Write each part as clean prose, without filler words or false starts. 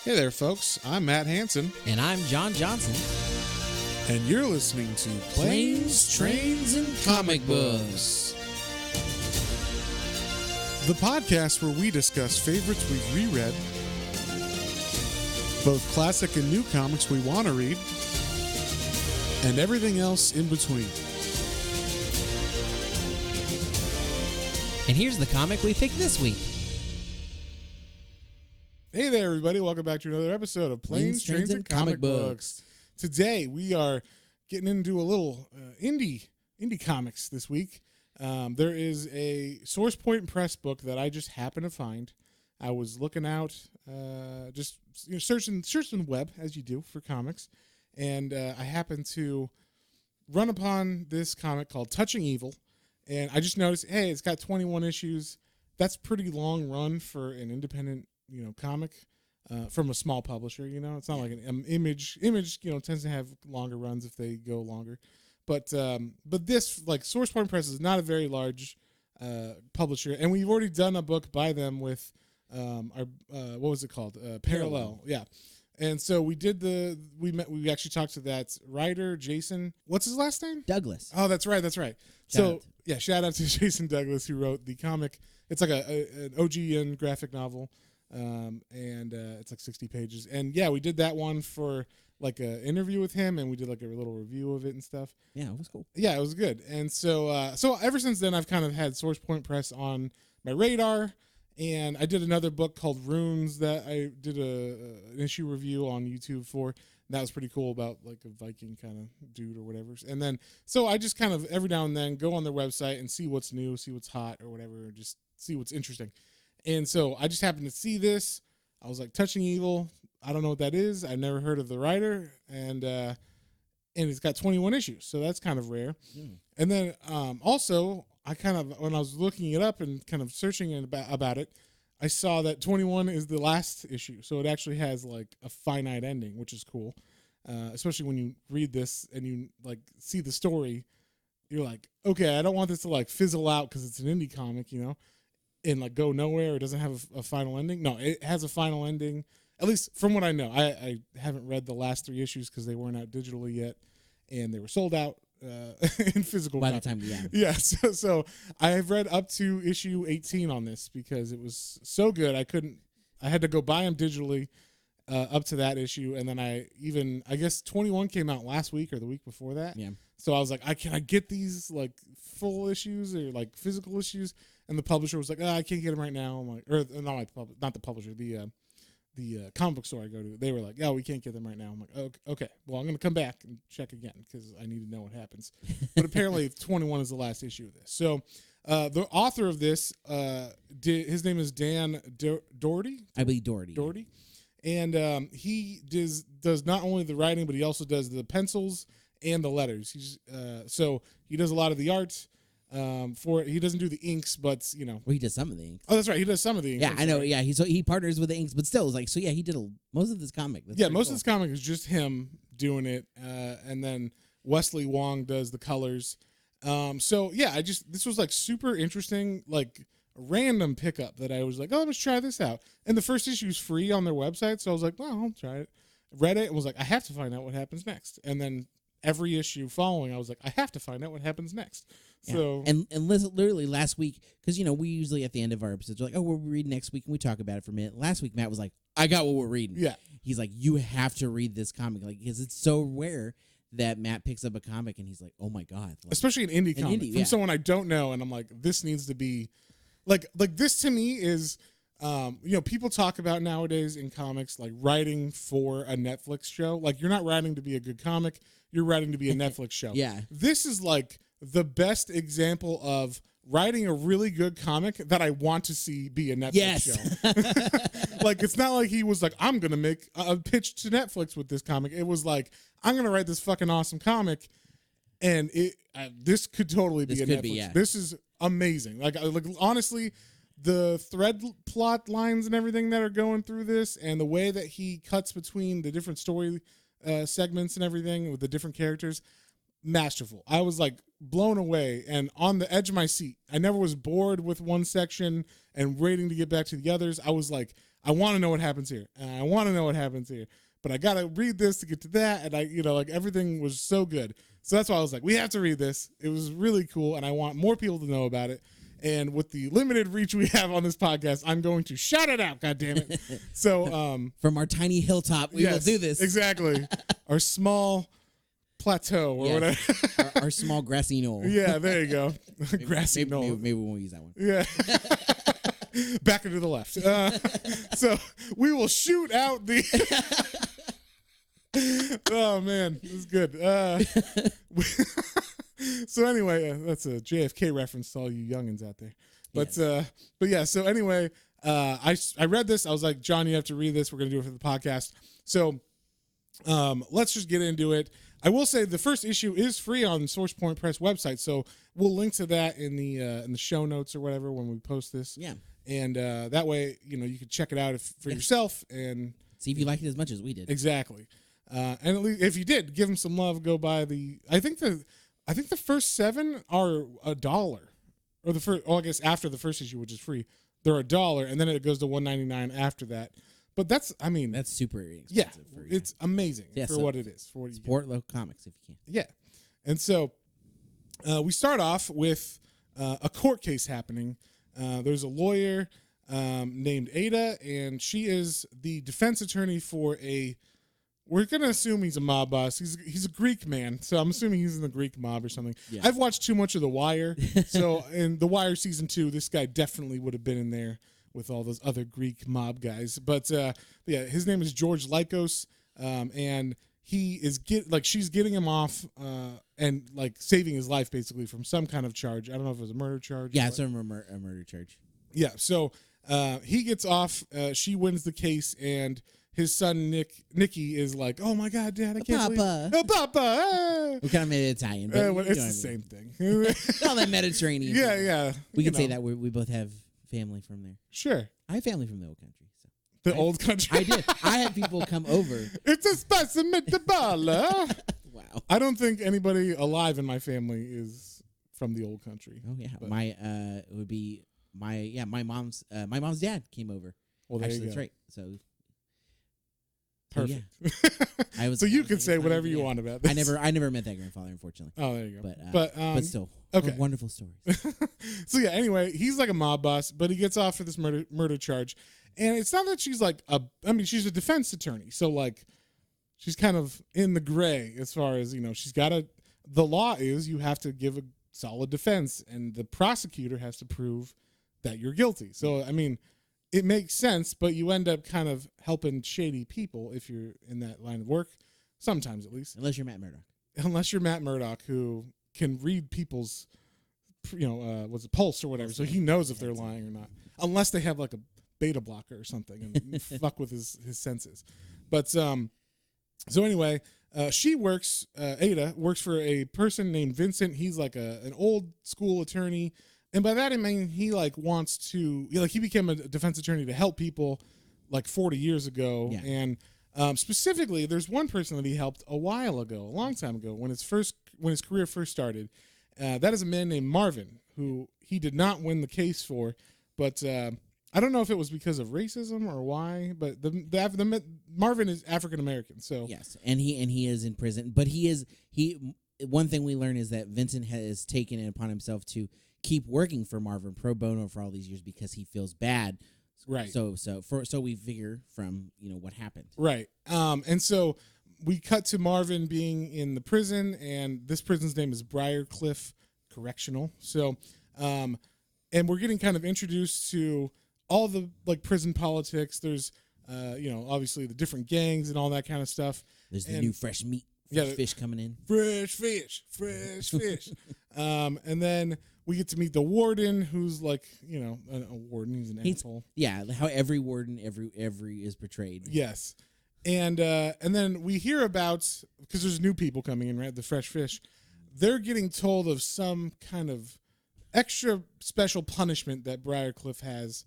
Hey there, folks. I'm Matt Hansen, And I'm John Johnson. and you're listening to Planes, Trains, and Comic Books. the podcast where we discuss favorites we've reread, both classic and new comics we want to read, and everything else in between. And here's the comic we picked this week. Hey there, everybody. Welcome back to another episode of Planes, Trains, and Comic Books. Today, we are getting into a little indie comics this week. There is a Source Point Press book that I just happened to find. I was looking out, just searching the web, as you do, for comics, and I happened to run upon this comic called Touching Evil, and I just noticed, hey, it's got 21 issues. That's pretty long run for an independent comic from a small publisher. It's not like an Image tends to have longer runs if they go longer, but this, like, Source Point Press is not a very large publisher, and we've already done a book by them with our what was it called, Parallel. Yeah. And so we we actually talked to that writer, Jason, what's his last name? Douglas. Oh, that's right. Shout out to Jason Douglas, who wrote the comic. It's like an OGN graphic novel. And it's like 60 pages. And yeah, we did that one for like an interview with him, and we did like a little review of it and stuff. Yeah, it was cool. Yeah, it was good. And so ever since then, I've kind of had Source Point Press on my radar. And I did another book called Runes that I did an issue review on YouTube for. That was pretty cool, about like a Viking kind of dude or whatever. And then, so I just kind of every now and then go on their website and see what's new, see what's hot or whatever, or just see what's interesting. And so I just happened to see this. I was like, Touching Evil. I don't know what that is. I've never heard of the writer. And it's got 21 issues. So that's kind of rare. Mm. And then also, I kind of, when I was looking it up and kind of searching about it, I saw that 21 is the last issue. So it actually has like a finite ending, which is cool. Especially when you read this and you like see the story, you're like, okay, I don't want this to like fizzle out because it's an indie comic, and like go nowhere. It doesn't have a final ending. No, it has a final ending, at least from what I know. I haven't read the last 3 issues because they weren't out digitally yet, and they were sold out in physical by copy. the time, yeah. Yeah, so I have read up to issue 18 on this because it was so good. I had to go buy them digitally up to that issue, and then I guess 21 came out last week or the week before that. Yeah. So I was like, can I get these like full issues or like physical issues? And the publisher was like, I can't get them right now. I'm like, or not the publisher, the comic book store I go to. They were like, we can't get them right now. I'm like, okay, well, I'm going to come back and check again because I need to know what happens. But apparently 21 is the last issue of this. So the author of this, his name is Dan Doherty. I believe Doherty. Doherty. And he does not only the writing, but he also does the pencils and the letters. So he does a lot of the art. He doesn't do the inks, but Well, he does some of the inks. Oh, that's right. He does some of the inks. Yeah, I know. Right. Yeah, he partners with the inks, but still, it's like, so yeah, he did most of this comic. That's most cool. of this comic is just him doing it, and then Wesley Wong does the colors. So yeah, this was like super interesting, like a random pickup that I was like, let's try this out. And the first issue is free on their website, so I was like, well, I'll try it. Read it and was like, I have to find out what happens next. And then every issue following, I was like, I have to find out what happens next. Yeah. So and literally last week, because we usually at the end of our episodes we're like, we'll read next week, and we talk about it for a minute. Last week Matt was like, I got what we're reading. Yeah, he's like, you have to read this comic, like, because it's so rare that Matt picks up a comic and he's like, oh my god, like, especially an indie comic from someone I don't know, and I'm like, this needs to be like this to me is. People talk about nowadays in comics like writing for a Netflix show. Like, you're not writing to be a good comic, you're writing to be a Netflix show. Yeah. This is like the best example of writing a really good comic that I want to see be a Netflix show. Like, it's not like he was like, I'm going to make a pitch to Netflix with this comic. It was like, I'm going to write this fucking awesome comic, and this could totally be a Netflix. This is amazing. Like honestly, the thread plot lines and everything that are going through this, and the way that he cuts between the different story segments and everything with the different characters, masterful. I was like blown away and on the edge of my seat. I never was bored with one section and waiting to get back to the others. I was like, I want to know what happens here, and I want to know what happens here, but I gotta read this to get to that, and I, like everything was so good. So that's why I was like, we have to read this. It was really cool, and I want more people to know about it. And with the limited reach we have on this podcast, I'm going to shout it out. God damn it! So from our tiny hilltop, we will do this. Exactly, our small plateau or whatever. our small grassy knoll. Yeah, there you go. Grassy knoll. Maybe we won't use that one. Yeah. Back into the left. So we will shoot out the. Oh man, this is good. So anyway, that's a JFK reference to all you youngins out there. But yes. But yeah. So anyway, I read this. I was like, John, you have to read this. We're gonna do it for the podcast. So let's just get into it. I will say the first issue is free on Source Point Press website, so we'll link to that in the show notes or whatever when we post this. Yeah. And that way, you can check it out for yourself and see if you like it as much as we did. Exactly. And at least if you did, give them some love. Go buy I think the first 7 are $1, or the first. I guess after the first issue, which is free, they're $1, and then it goes to $1.99 after that. But that's super inexpensive. Yeah, it's amazing for what it is. For what support local comics if you can. Yeah, and so we start off with a court case happening. There's a lawyer named Ada, and she is the defense attorney for we're going to assume he's a mob boss. He's a Greek man, so I'm assuming he's in the Greek mob or something. Yeah. I've watched too much of The Wire, so in The Wire season 2, this guy definitely would have been in there with all those other Greek mob guys. But yeah, his name is George Lycos, and he is she's getting him off and like saving his life basically from some kind of charge. I don't know if it was a murder charge. Yeah, it's a murder charge. Yeah, so he gets off. She wins the case, and his son Nicky is like, "Oh my God, Dad, I can't believe oh, Papa!" We kind of made it Italian, but well, it's the same thing. All that Mediterranean. Yeah. We can say that we both have family from there. Sure, I have family from the old country. So the old country. I did. I had people come over. It's a specimen de baller. Wow. I don't think anybody alive in my family is from the old country. Oh yeah, but it would be my mom's dad came over. Well, there actually, you go. That's right. So. Perfect. Yeah. So you can say whatever you want about this. I never met that grandfather, unfortunately. Oh, there you go. But still, okay. Wonderful stories. So yeah, anyway, he's like a mob boss, but he gets off for this murder charge, and it's not that she's like she's a defense attorney, so like she's kind of in the gray as far as she's got the law is you have to give a solid defense, and the prosecutor has to prove that you're guilty. So it makes sense, but you end up kind of helping shady people if you're in that line of work, sometimes at least. Unless you're Matt Murdock. Unless you're Matt Murdock, who can read people's, what's it, pulse or whatever, so he knows if they're lying or not. Unless they have like a beta blocker or something and fuck with his senses. But so anyway, she works. Ada works for a person named Vincent. He's like an old school attorney. And by that I mean he wants to he became a defense attorney to help people 40 years ago. Yeah. And specifically there's one person that he helped a long time ago when his career first started. That is a man named Marvin, who he did not win the case for, but I don't know if it was because of racism or why, but the Marvin is African American. So yes, and he is in prison, but one thing we learn is that Vincent has taken it upon himself to keep working for Marvin pro bono for all these years because he feels bad. Right. So we figure from what happened. Right. And so we cut to Marvin being in the prison, and this prison's name is Briarcliff Correctional. So, and we're getting kind of introduced to all the prison politics. There's, obviously the different gangs and all that kind of stuff. There's the new fresh meat. Fish coming in. Fresh fish. And then we get to meet the warden, who's a warden. He's an asshole. Yeah, how every warden every is portrayed. Yes, and then we hear about, because there's new people coming in, right? The fresh fish. They're getting told of some kind of extra special punishment that Briarcliff has.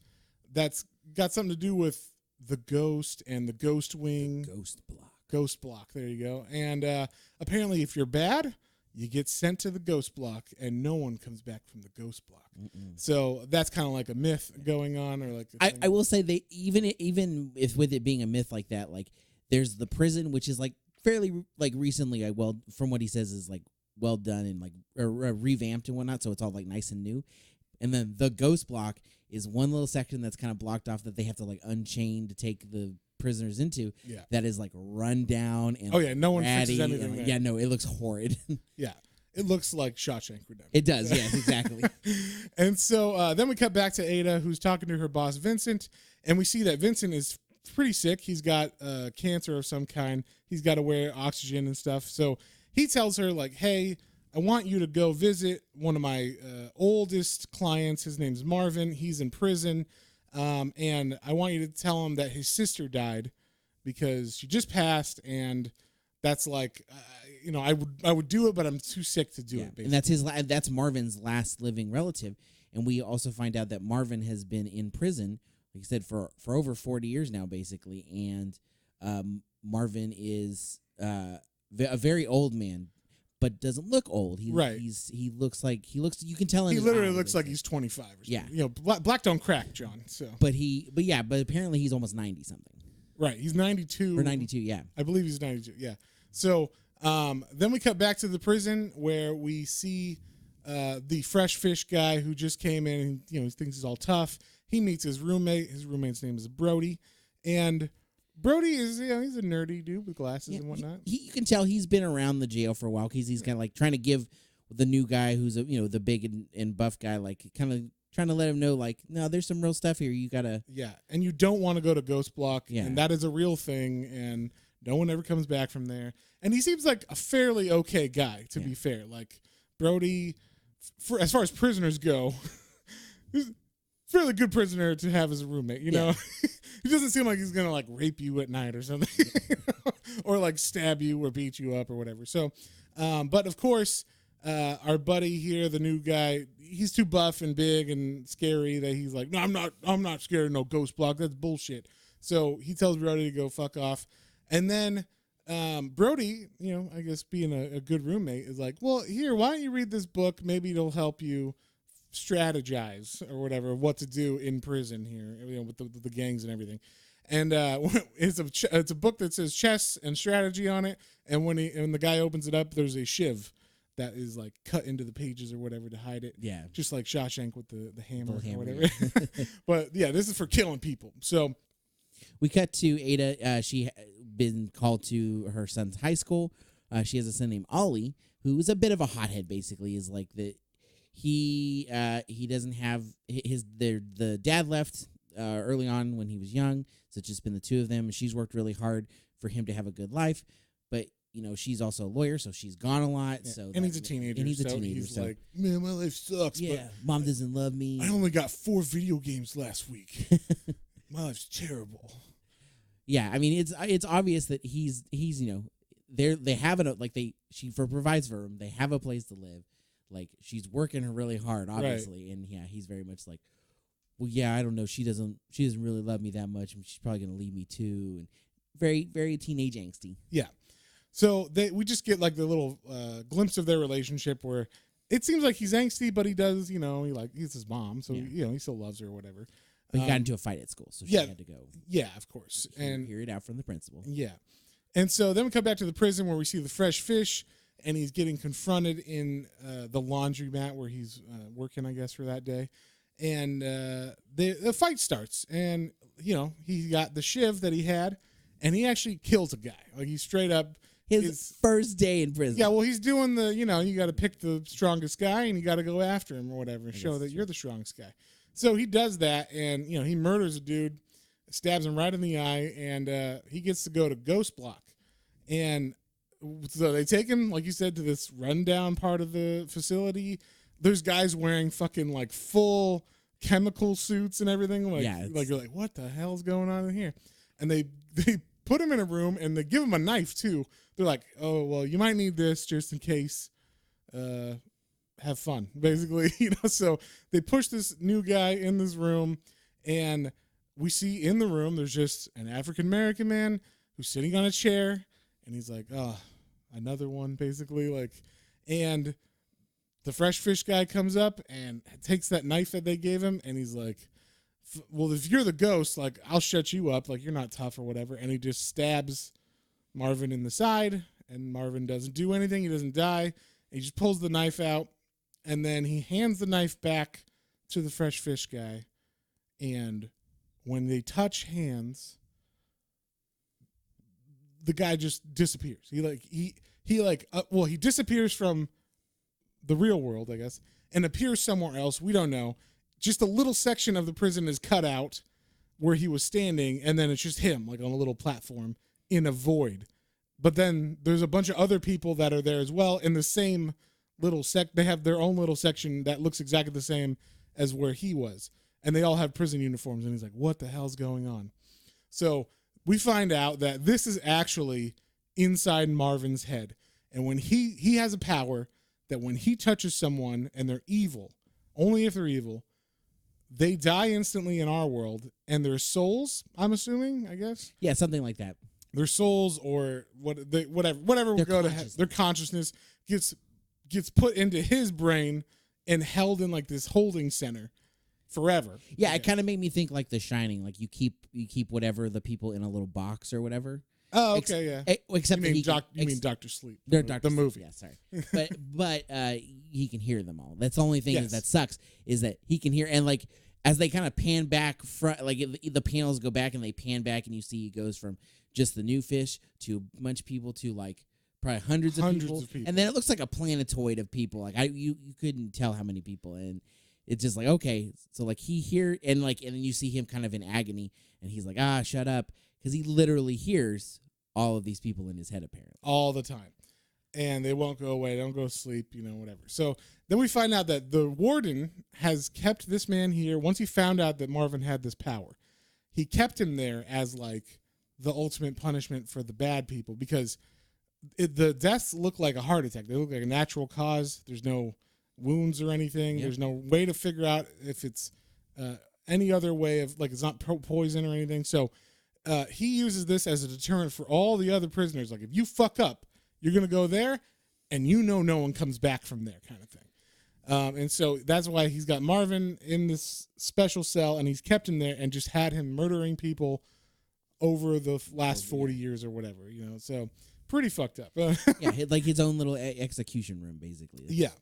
That's got something to do with the ghost and the ghost wing. Ghost block. Ghost block. There you go. And apparently, if you're bad, you get sent to the ghost block, and no one comes back from the ghost block. Mm-mm. So that's kind of like a myth going on, or like I will say they even if with it being a myth like that, like there's the prison, which is like fairly like recently, well, from what he says is like well done and like revamped and whatnot, so it's all like nice and new. And then the ghost block is one little section that's kind of blocked off that they have to like unchain to take the prisoners into. Yeah. That is like run down and Oh yeah, no one fixes ratty anything and, there. yeah, no, it looks horrid. Yeah. It looks like Shawshank Redemption. It does, yes, exactly. And so then we cut back to Ada, who's talking to her boss, Vincent, and we see that Vincent is pretty sick. He's got cancer of some kind. He's got to wear oxygen and stuff. So he tells her, like, hey, I want you to go visit one of my oldest clients. His name's Marvin. He's in prison. And I want you to tell him that his sister died because she just passed, and that's like, I would do it, but I'm too sick to do it. Basically. And that's Marvin's last living relative. And we also find out that Marvin has been in prison, like I said, for over 40 years now, basically. And Marvin is a very old man, but doesn't look old. He looks you can tell in he his literally eyes, looks like he's 25 or something. Yeah. You know, black don't crack, John. So but apparently he's almost 90 something. Right, he's 92 or 92. Yeah, I believe he's 92. Yeah. So then we cut back to the prison where we see the fresh fish guy who just came in and he thinks he's all tough. He meets his roommate. His roommate's name is Brody, and Brody is he's a nerdy dude with glasses and whatnot. You can tell he's been around the jail for a while because he's kind of like trying to give the new guy who's the big and buff guy, like kind of trying to let him know, like, no, there's some real stuff here. You gotta and you don't want to go to Ghost Block, Yeah. and that is a real thing, and no one ever comes back from there. And he seems like a fairly okay guy, to be fair. Like Brody, as far as prisoners go, he's a fairly good prisoner to have as a roommate. You know, he doesn't seem like he's gonna like rape you at night or something, or like stab you or beat you up or whatever. So, but of course, our buddy here, the new guy, he's too buff and big and scary that he's like, no, I'm not scared of no Ghost Block. That's bullshit. So he tells Brody to go fuck off, and then. Brody, I guess being a good roommate is like, well, here, why don't you read this book? Maybe it'll help you strategize or whatever, what to do in prison here, with the gangs and everything. And it's a book that says chess and strategy on it. And when the guy opens it up, there's a shiv that is like cut into the pages or whatever to hide it. Yeah. Just like Shawshank with the hammer or whatever. Yeah. But yeah, this is for killing people. So we cut to Ada. She been called to her son's high school. She has a son named Ollie, who is a bit of a hothead. Basically, is like he doesn't have the dad left early on when he was young, so it's just been the two of them. And she's worked really hard for him to have a good life, but she's also a lawyer, so she's gone a lot. Yeah. So and he's a teenager. He's like, man, my life sucks. Yeah, but mom doesn't love me. I only got 4 video games last week. My life's terrible. Yeah, I mean it's obvious that he's they have it like she provides for him. They have a place to live. Like she's working really hard, obviously, and he's very much like, well, yeah, I don't know. She doesn't really love me that much, and she's probably gonna leave me too. And very very teenage angsty. Yeah, so we just get like the little glimpse of their relationship where it seems like he's angsty, but he does he's his mom, so he still loves her or whatever. But he got into a fight at school, so she had to go. Yeah, of course. And hear it out from the principal. Yeah. And so then we come back to the prison where we see the fresh fish, and he's getting confronted in the laundromat where he's working, I guess, for that day. And the fight starts. And, he got the shiv that he had, and he actually kills a guy. Like, he straight up... His first day in prison. Yeah, well, he's doing the, you got to pick the strongest guy, and you got to go after him or whatever and show that you're the strongest guy. So he does that, and, he murders a dude, stabs him right in the eye, and he gets to go to Ghost Block. And so they take him, like you said, to this rundown part of the facility. There's guys wearing fucking, like, full chemical suits and everything. Like, you're like, what the hell's going on in here? And they put him in a room, and they give him a knife, too. They're like, oh, well, you might need this just in case. Have fun, basically, so they push this new guy in this room, and we see in the room there's just an African-American man who's sitting on a chair, and he's like, oh, another one, basically, like, And the fresh fish guy comes up and takes that knife that they gave him, and he's like, well, if you're the ghost, like, I'll shut you up, like, you're not tough or whatever. And he just stabs Marvin in the side, and Marvin doesn't do anything. He doesn't die. He just pulls the knife out, and then he hands the knife back to the fresh fish guy. And when they touch hands, the guy just disappears. He disappears from the real world, I guess, and appears somewhere else. We don't know. Just a little section of the prison is cut out where he was standing, and then it's just him, like on a little platform in a void. But then there's a bunch of other people that are there as well in the same little they have their own little section that looks exactly the same as where he was. And they all have prison uniforms, and he's like, what the hell's going on? So we find out that this is actually inside Marvin's head. And when he has a power that when he touches someone and they're evil, only if they're evil, they die instantly in our world, and their souls, I'm assuming, I guess? Yeah, something like that. Their souls or whatever will go to their consciousness gets put into his brain and held in like this holding center forever. Yeah, it kind of made me think like The Shining, like you keep whatever the people in a little box or whatever. Oh, okay, yeah. Except you mean Dr. Sleep. The movie. Yeah, sorry. but he can hear them all. That's the only thing that sucks is that he can hear, and like as they kind of pan back front, like the panels go back and they pan back, and you see it goes from just the new fish to a bunch of people to like probably hundreds of people. And then it looks like a planetoid of people. Like you couldn't tell how many people, and it's just like, okay, so like he hear and then you see him kind of in agony, and he's like, shut up, because he literally hears all of these people in his head apparently all the time, and they won't go away. They don't go to sleep, whatever. So then we find out that the warden has kept this man here. Once he found out that Marvin had this power, he kept him there as like the ultimate punishment for the bad people, because the deaths look like a heart attack. They look like a natural cause. There's no wounds or anything. Yep. There's no way to figure out if it's any other way of, like, it's not poison or anything. So he uses this as a deterrent for all the other prisoners. Like, if you fuck up, you're going to go there, and no one comes back from there, kind of thing. And so that's why he's got Marvin in this special cell, and he's kept him there and just had him murdering people over the last 40 years or whatever, So pretty fucked up. Yeah, like his own little execution room, basically. That's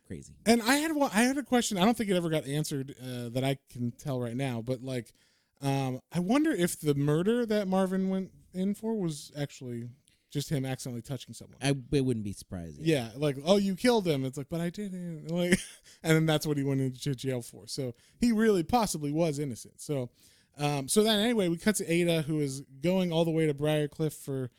crazy. And I had a question. I don't think it ever got answered that I can tell right now, but like, I wonder if the murder that Marvin went in for was actually just him accidentally touching someone. It wouldn't be surprising. Yeah, like, oh, you killed him. It's like, but I didn't. Like, and then that's what he went into jail for. So he really possibly was innocent. So then anyway, we cut to Ada, who is going all the way to Briarcliff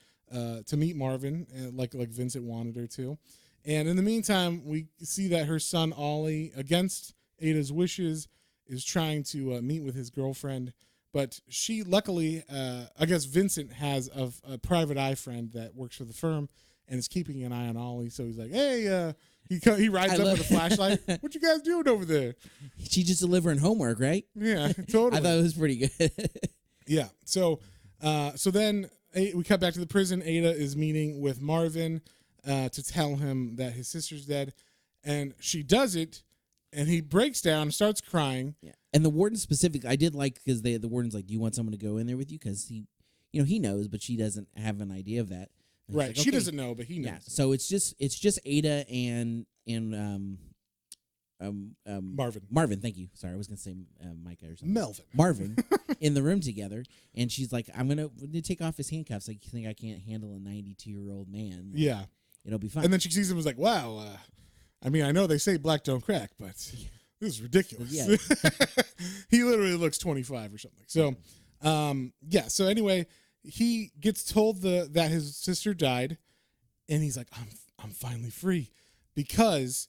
to meet Marvin, like Vincent wanted her to. And in the meantime, we see that her son Ollie, against Ada's wishes, is trying to meet with his girlfriend. But she, luckily, I guess Vincent has a private eye friend that works for the firm and is keeping an eye on Ollie. So he's like, hey, he rides up with a flashlight. What you guys doing over there? She's just delivering homework, right? Yeah, totally. I thought it was pretty good. Yeah. So then we cut back to the prison. Ada is meeting with Marvin to tell him that his sister's dead. And she does it, and he breaks down, starts crying. Yeah. And the warden specifically, I did like, because the warden's like, do you want someone to go in there with you? Because he knows, but she doesn't have an idea of that. And right. Like, she doesn't know, but he knows. Yeah. So it's just Ada and Marvin. Thank you. Sorry, I was gonna say Micah or something. Marvin in the room together, and she's like, I'm gonna take off his handcuffs. Like, you think I can't handle a 92-year-old man? Like, yeah. It'll be fine. And then she sees him and was like, wow. I mean, I know they say black don't crack, but this is ridiculous. Yeah. He literally looks 25 or something. So, So anyway, he gets told that his sister died, and he's like, I'm finally free, because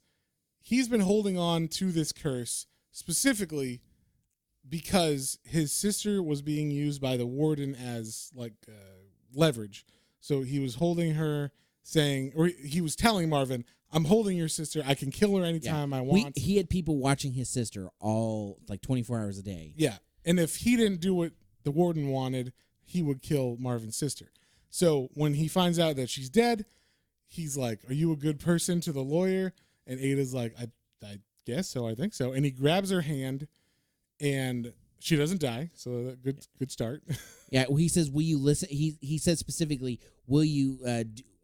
he's been holding on to this curse specifically because his sister was being used by the warden as like leverage. So he was holding her, he was telling Marvin, I'm holding your sister. I can kill her anytime I want. He had people watching his sister all like 24 hours a day. Yeah. And if he didn't do what the warden wanted, he would kill Marvin's sister. So when he finds out that she's dead, he's like, "Are you a good person?" to the lawyer, and Ada's like, "I guess so. I think so." And he grabs her hand, and she doesn't die. So good start. Yeah, well, he says, "Will you listen?" He says specifically, "Will you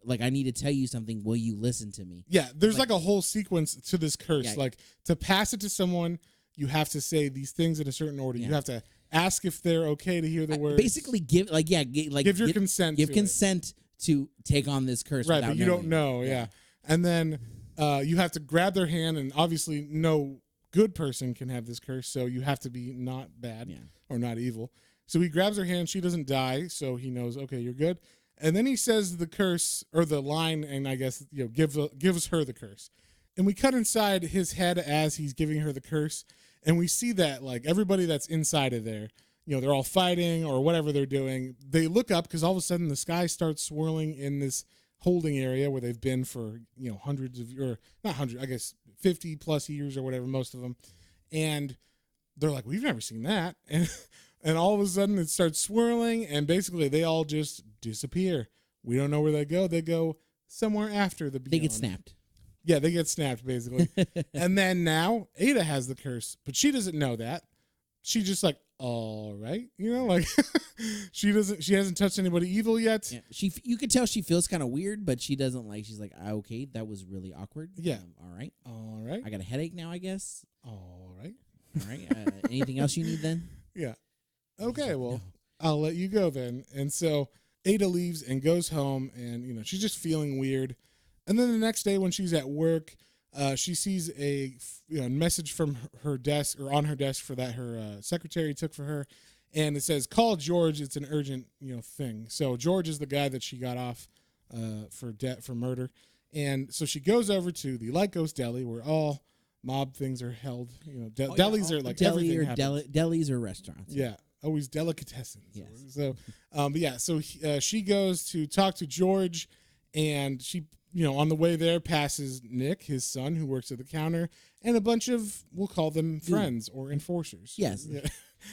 like I need to tell you something? Will you listen to me?" Yeah, there's like a whole sequence to this curse. Yeah. Like to pass it to someone, you have to say these things in a certain order. Yeah. You have to ask if they're okay to hear the words. Basically, give your consent. Give to consent to take on this curse. Right, without but you knowing. don't know. Yeah, and then you have to grab their hand, and obviously, no good person can have this curse, so you have to be not bad or not evil. So he grabs her hand. She doesn't die, so he knows. Okay, you're good. And then he says the curse or the line, and I guess gives her the curse. And we cut inside his head as he's giving her the curse, and we see that like everybody that's inside of there, they're all fighting or whatever they're doing. They look up because all of a sudden the sky starts swirling in this holding area where they've been for hundreds of or not hundred, I guess 50 plus years or whatever, most of them, and they're like, we've never seen that, and all of a sudden it starts swirling, and basically they all just disappear. We don't know where they go. They go somewhere after the beyond. They get snapped. Yeah, they get snapped basically. And then now Ada has the curse, but she doesn't know that. She just like, all right, like she hasn't touched anybody evil yet. Yeah. You could tell she feels kind of weird, but she doesn't she's like, okay, that was really awkward. Yeah. All right. I got a headache now, I guess. All right. Anything else you need then? Yeah. Okay, well, I'll let you go then. And so Ada leaves and goes home, and she's just feeling weird. And then the next day when she's at work, she sees a message from her desk or on her desk for that her secretary took for her, and it says, "Call George. It's an urgent thing." So George is the guy that she got off for murder, and so she goes over to the Lycos Deli where all mob things are held. Delis are like everything happens. Delis or restaurants. Yeah. Always delicatessens. Yes. So, she goes to talk to George, and she, on the way there passes Nick, his son, who works at the counter, and a bunch of, we'll call them friends or enforcers. Yes. Yeah.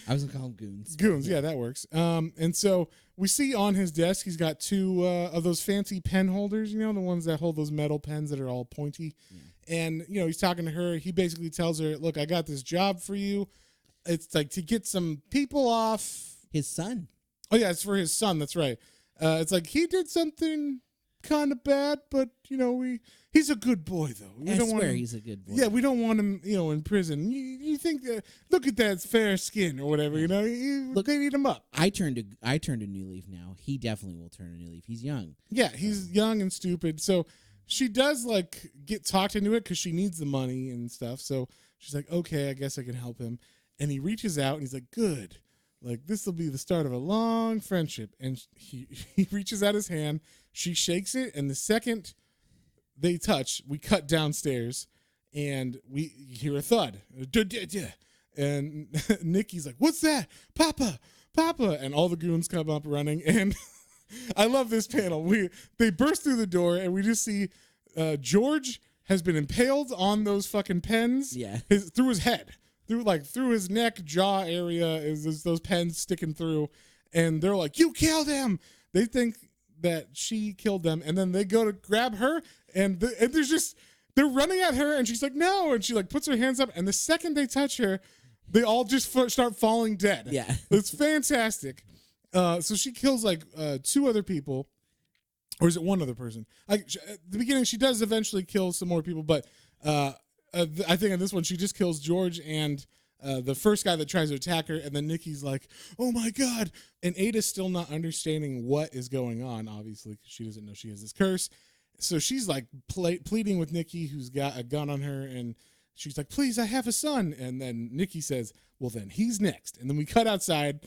I was going to call them goons. Goons, yeah, that works. And so we see on his desk, he's got two of those fancy pen holders, the ones that hold those metal pens that are all pointy. Yeah. And, he's talking to her. He basically tells her, look, I got this job for you. It's like to get some people off. His son. Oh, yeah, it's for his son. That's right. It's like he did something kind of bad, but, he's a good boy, though. I swear he's a good boy. Yeah, we don't want him, in prison. You think, look at that fair skin or whatever, Look, they need him up. I turned a new leaf now. He definitely will turn a new leaf. He's young. Yeah, he's young and stupid. So she does, get talked into it because she needs the money and stuff. So she's like, okay, I guess I can help him. And he reaches out and he's like, good. Like, this will be the start of a long friendship. And he reaches out his hand. She shakes it. And the second they touch, we cut downstairs and we hear a thud. And Nikki's like, what's that? Papa. And all the goons come up running. And I love this panel. They burst through the door and we just see George has been impaled on those fucking pens. Yeah. Through his head. Through his neck, jaw area is those pens sticking through, and they're like, "You killed him." They think that she killed them, and then they go to grab her, and they're running at her, and she's like, "No!" And she puts her hands up, and the second they touch her, they all just start falling dead. Yeah, it's fantastic. So she kills two other people, or is it one other person? At the beginning, she does eventually kill some more people, but. I think in this one she just kills George and the first guy that tries to attack her, and then Nikki's like, "Oh my god!" And Ada's still not understanding what is going on, obviously, because she doesn't know she has this curse. So she's pleading with Nikki, who's got a gun on her, and she's like, "Please, I have a son." And then Nikki says, "Well, then he's next." And then we cut outside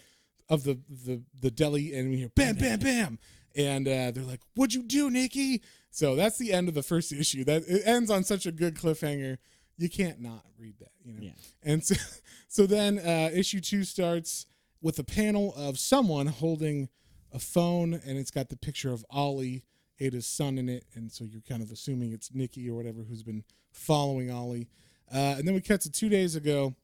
of the deli, and we hear bam, bam, bam, and they're like, "What'd you do, Nikki?" So that's the end of the first issue. That it ends on such a good cliffhanger. You can't not read that, Yeah. And so then issue 2 starts with a panel of someone holding a phone, and it's got the picture of Ollie, Ada's son, in it, and so you're kind of assuming it's Nikki or whatever who's been following Ollie. And then we cut to 2 days ago,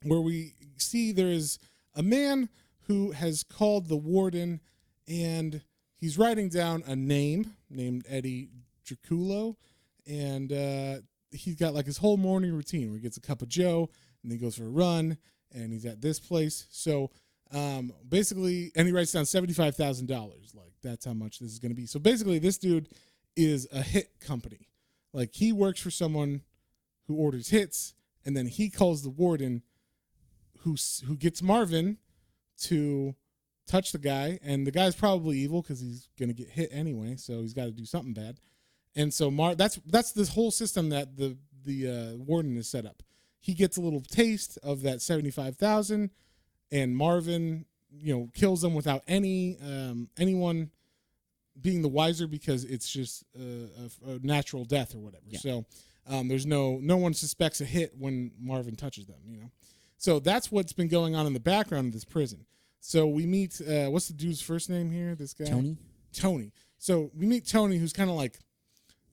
where we see there is a man who has called the warden, and he's writing down a name named Eddie Draculo, and he's got like his whole morning routine where he gets a cup of Joe and then he goes for a run, and he's at this place. So basically, and he writes down $75,000. Like that's how much this is going to be. So basically, this dude is a hit company. Like he works for someone who orders hits, and then he calls the warden, who gets Marvin to touch the guy, and the guy's probably evil because he's going to get hit anyway, so he's got to do something bad. And so that's this whole system that the warden is set up. He gets a little taste of that 75,000, and Marvin, kills them without anyone being the wiser, because it's just a natural death or whatever. Yeah. So there's no one suspects a hit when Marvin touches them. So that's what's been going on in the background of this prison. So we meet what's the dude's first name here? This guy Tony. So we meet Tony, who's kind of like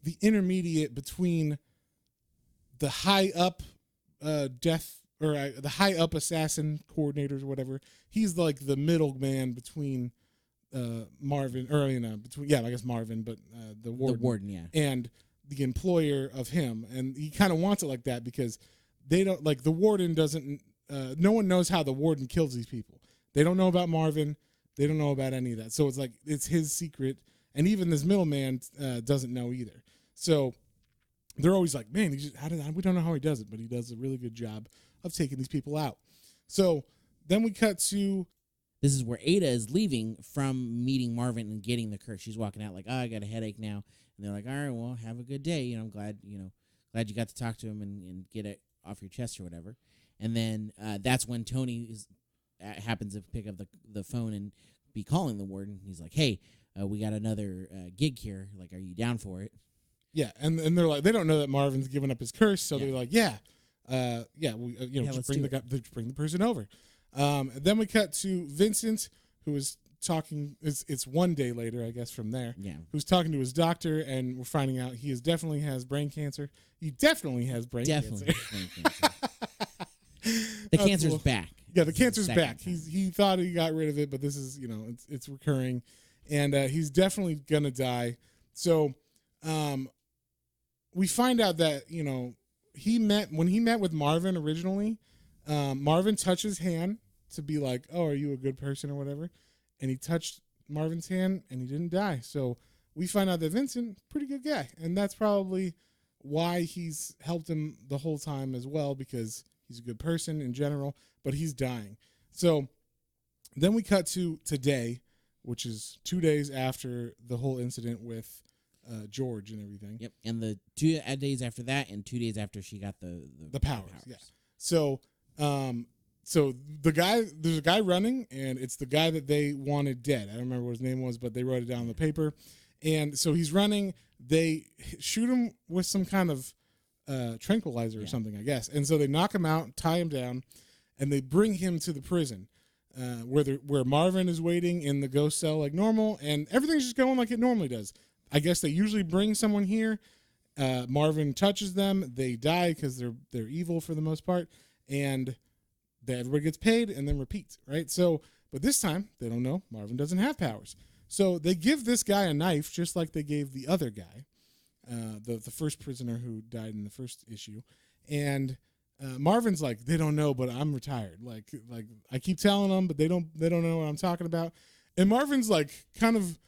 the intermediate between the high up the high up assassin coordinators or whatever. He's like the middleman between Marvin, or I guess Marvin, but the warden, yeah, and the employer of him. And he kind of wants it like that because they don't, like, the warden doesn't. No one knows how the warden kills these people. They don't know about Marvin. They don't know about any of that. So it's like it's his secret, and even this middleman doesn't know either. So they're always like, man, we don't know how he does it, but he does a really good job of taking these people out. So then we cut to... This is where Ada is leaving from meeting Marvin and getting the curse. She's walking out like, I got a headache now. And they're like, all right, well, have a good day. I'm glad you got to talk to him and get it off your chest or whatever. And then that's when Tony happens to pick up the phone and be calling the warden. He's like, hey, we got another gig here. Like, are you down for it? Yeah, and they're like, they don't know that Marvin's given up his curse, so they're like, just bring the person over. Then we cut to Vincent, who is talking. It's one day later, I guess, from there. Yeah, who's talking to his doctor, and we're finding out he definitely has brain cancer. He definitely has brain cancer. The cancer's back. Yeah, the cancer's back. He thought he got rid of it, but this is it's recurring, and he's definitely gonna die. So, we find out that when he met with Marvin originally, Marvin touched his hand to be like, oh, are you a good person or whatever, and he touched Marvin's hand and he didn't die. So we find out that Vincent, pretty good guy, and that's probably why he's helped him the whole time as well, because he's a good person in general, but he's dying. So then we cut to today, which is 2 days after the whole incident with George and everything. Yep, and the 2 days after that, and 2 days after she got the powers. Yeah. So, there's a guy running, and it's the guy that they wanted dead. I don't remember what his name was, but they wrote it down on the paper. And so he's running. They shoot him with some kind of tranquilizer or something, I guess. And so they knock him out, tie him down, and they bring him to the prison where Marvin is waiting in the ghost cell like normal, and everything's just going like it normally does. I guess they usually bring someone here. Marvin touches them. They die because they're evil for the most part, and everybody gets paid and then repeats, right? So, but this time they don't know Marvin doesn't have powers. So they give this guy a knife, just like they gave the other guy, the first prisoner who died in the first issue. And Marvin's like, they don't know, but I'm retired. Like I keep telling them, but they don't know what I'm talking about. And Marvin's like kind of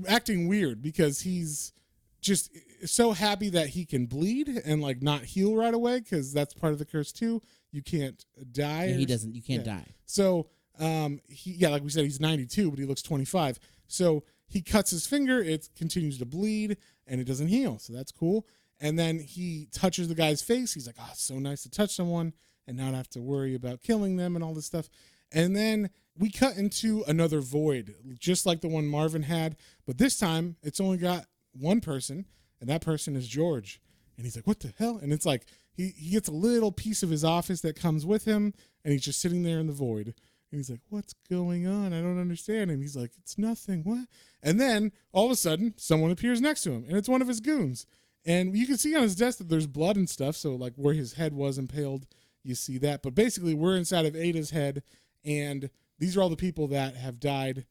acting weird because he's just so happy that he can bleed and like not heal right away, because that's part of the curse too. You can't die. Yeah, you can't die. So like we said, he's 92, but he looks 25. So he cuts his finger, it continues to bleed, and it doesn't heal. So that's cool. And then he touches the guy's face. He's like, oh, it's so nice to touch someone and not have to worry about killing them and all this stuff. And then we cut into another void, just like the one Marvin had. But this time, it's only got one person, and that person is George. And he's like, what the hell? And it's like, he gets a little piece of his office that comes with him, and he's just sitting there in the void. And he's like, what's going on? I don't understand. And he's like, it's nothing. What? And then all of a sudden, someone appears next to him, and it's one of his goons. And you can see on his desk that there's blood and stuff. So like where his head was impaled, you see that. But basically, we're inside of Ada's head, and these are all the people that have died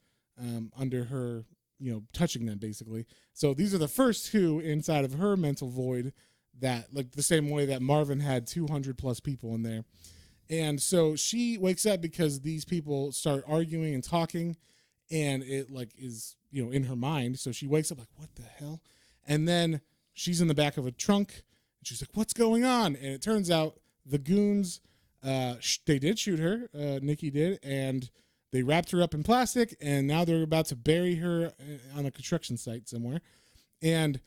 under her touching them basically. So these are the first two inside of her mental void that, like, the same way that Marvin had 200 plus people in there. And so she wakes up because these people start arguing and talking, and it like is, in her mind. So she wakes up like, what the hell? And then she's in the back of a trunk, and she's like, what's going on? And it turns out the goons, they did shoot her, Nikki did, and they wrapped her up in plastic, and now they're about to bury her on a construction site somewhere. And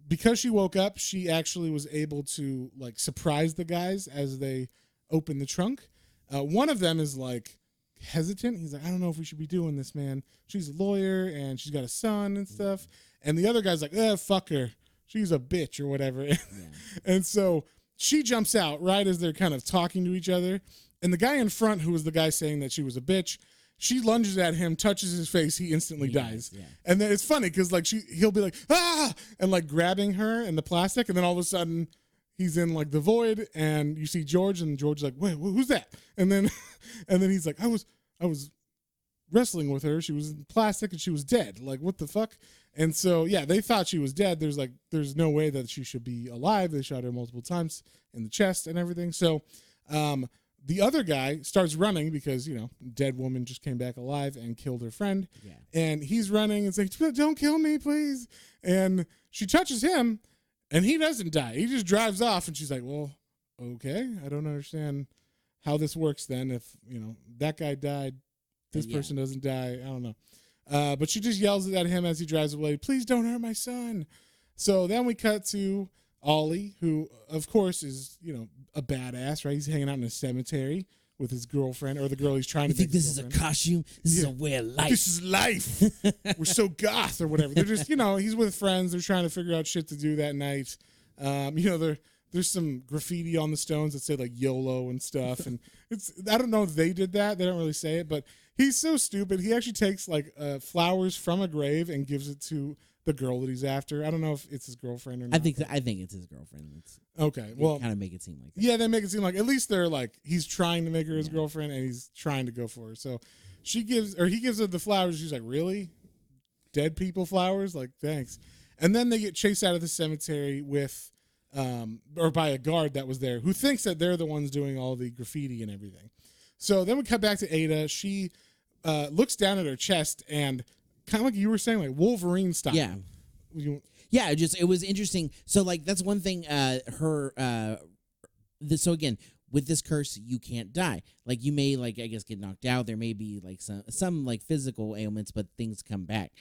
because she woke up, she actually was able to like surprise the guys as they open the trunk. One of them is like hesitant. He's like, I don't know if we should be doing this, man. She's a lawyer and she's got a son and stuff. And the other guy's like, fuck her. She's a bitch or whatever. Yeah. And so she jumps out right as they're kind of talking to each other. And the guy in front, who was the guy saying that she was a bitch, she lunges at him, touches his face, he instantly dies. Yeah. And then it's funny because like he'll be like, ah, and like grabbing her in the plastic, and then all of a sudden he's in like the void, and you see George, and George's like, wait, who's that? And then he's like, I was wrestling with her. She was in plastic and she was dead. Like, what the fuck? And so yeah, they thought she was dead. There's no way that she should be alive. They shot her multiple times in the chest and everything. So the other guy starts running because, dead woman just came back alive and killed her friend. Yeah. And he's running and saying, don't kill me, please. And she touches him, and he doesn't die. He just drives off, and she's like, well, okay, I don't understand how this works then. If, that guy died, this person doesn't die. I don't know. But she just yells at him as he drives away, please don't hurt my son. So then we cut to Ollie, who, of course, is, a badass, right? He's hanging out in a cemetery with his girlfriend, or the girl he's trying to think this is a costume? This is a way of life. This is life. We're so goth or whatever. They're just, he's with friends. They're trying to figure out shit to do that night. There's some graffiti on the stones that say like YOLO and stuff. And I don't know if they did that. They don't really say it, but he's so stupid. He actually takes like flowers from a grave and gives it to the girl that he's after. I don't know if it's his girlfriend or not. I think it's his girlfriend. Okay. Well, kind of make it seem like that. Yeah, they make it seem like at least they're like he's trying to make her his girlfriend, and he's trying to go for her. So he gives her the flowers. She's like, really? Dead people flowers? Like, thanks. And then they get chased out of the cemetery with or by a guard that was there who thinks that they're the ones doing all the graffiti and everything. So then we cut back to Ada. She looks down at her chest, and kind of like you were saying, like Wolverine style. Yeah. Yeah, it was interesting. So like that's one thing. So again, with this curse, you can't die. Like you may I guess get knocked out. There may be like some like physical ailments, but things come back.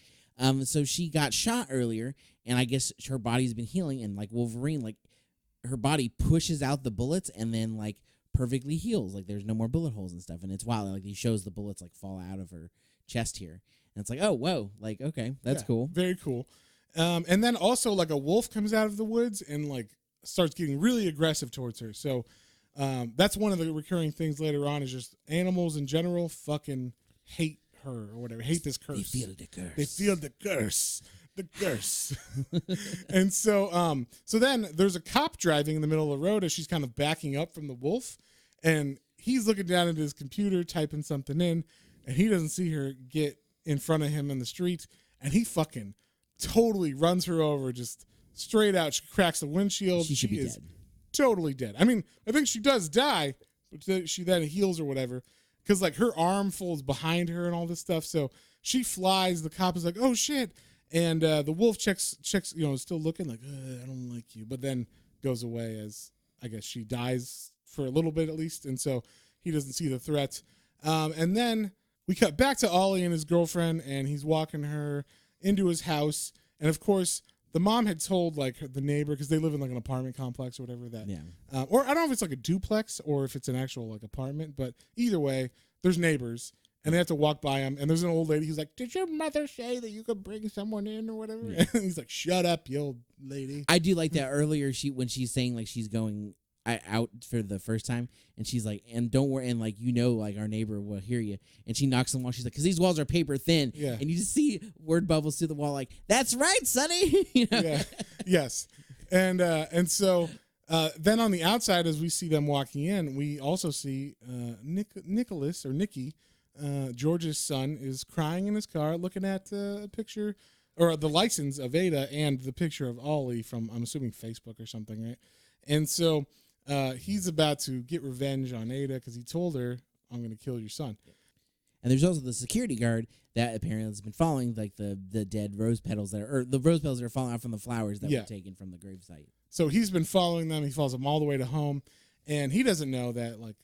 So she got shot earlier, and I guess her body's been healing. And like Wolverine, like her body pushes out the bullets, and then like perfectly heals. Like there's no more bullet holes and stuff. And it's wild. Like he shows the bullets like fall out of her chest here, and it's like, oh whoa, like okay, that's cool, very cool. And then also like a wolf comes out of the woods and like starts getting really aggressive towards her. So that's one of the recurring things later on is just animals in general fucking hate her or whatever. Hate this curse. They feel the curse. They feel the curse. The curse. And so then there's a cop driving in the middle of the road as she's kind of backing up from the wolf. And he's looking down at his computer, typing something in, and he doesn't see her get in front of him in the street. And he fucking totally runs her over, just straight out. She cracks the windshield. She should be dead. Totally dead. I mean, I think she does die, but she then heals or whatever, because like her arm folds behind her and all this stuff. So she flies. The cop is like, "Oh shit!" And the wolf checks, is still looking like, "I don't like you," but then goes away as I guess she dies for a little bit at least, and so he doesn't see the threat. And then we cut back to Ollie and his girlfriend, and he's walking her into his house, and of course the mom had told like the neighbor, because they live in like an apartment complex or whatever, that or I don't know if it's like a duplex or if it's an actual like apartment, but either way there's neighbors and they have to walk by him, and there's an old lady who's like, "Did your mother say that you could bring someone in or whatever?" And he's like, "Shut up, you old lady." I do like that earlier when she's saying like she's going out for the first time, and she's like, "And don't worry," and like like our neighbor will hear you, and she knocks on the wall. She's like, "Because these walls are paper thin," and you just see word bubbles through the wall, like, "That's right, Sonny." Yeah, yes, and so then on the outside, as we see them walking in, we also see Nicholas or Nikki George's son is crying in his car looking at a picture or the license of Ada and the picture of Ollie from, I'm assuming, Facebook or something, right? And so he's about to get revenge on Ada because he told her, I'm going to kill your son. And there's also the security guard that apparently has been following like the dead rose petals the rose petals that are falling out from the flowers that were taken from the gravesite. So he's been following them. He follows them all the way to home, and he doesn't know that, like,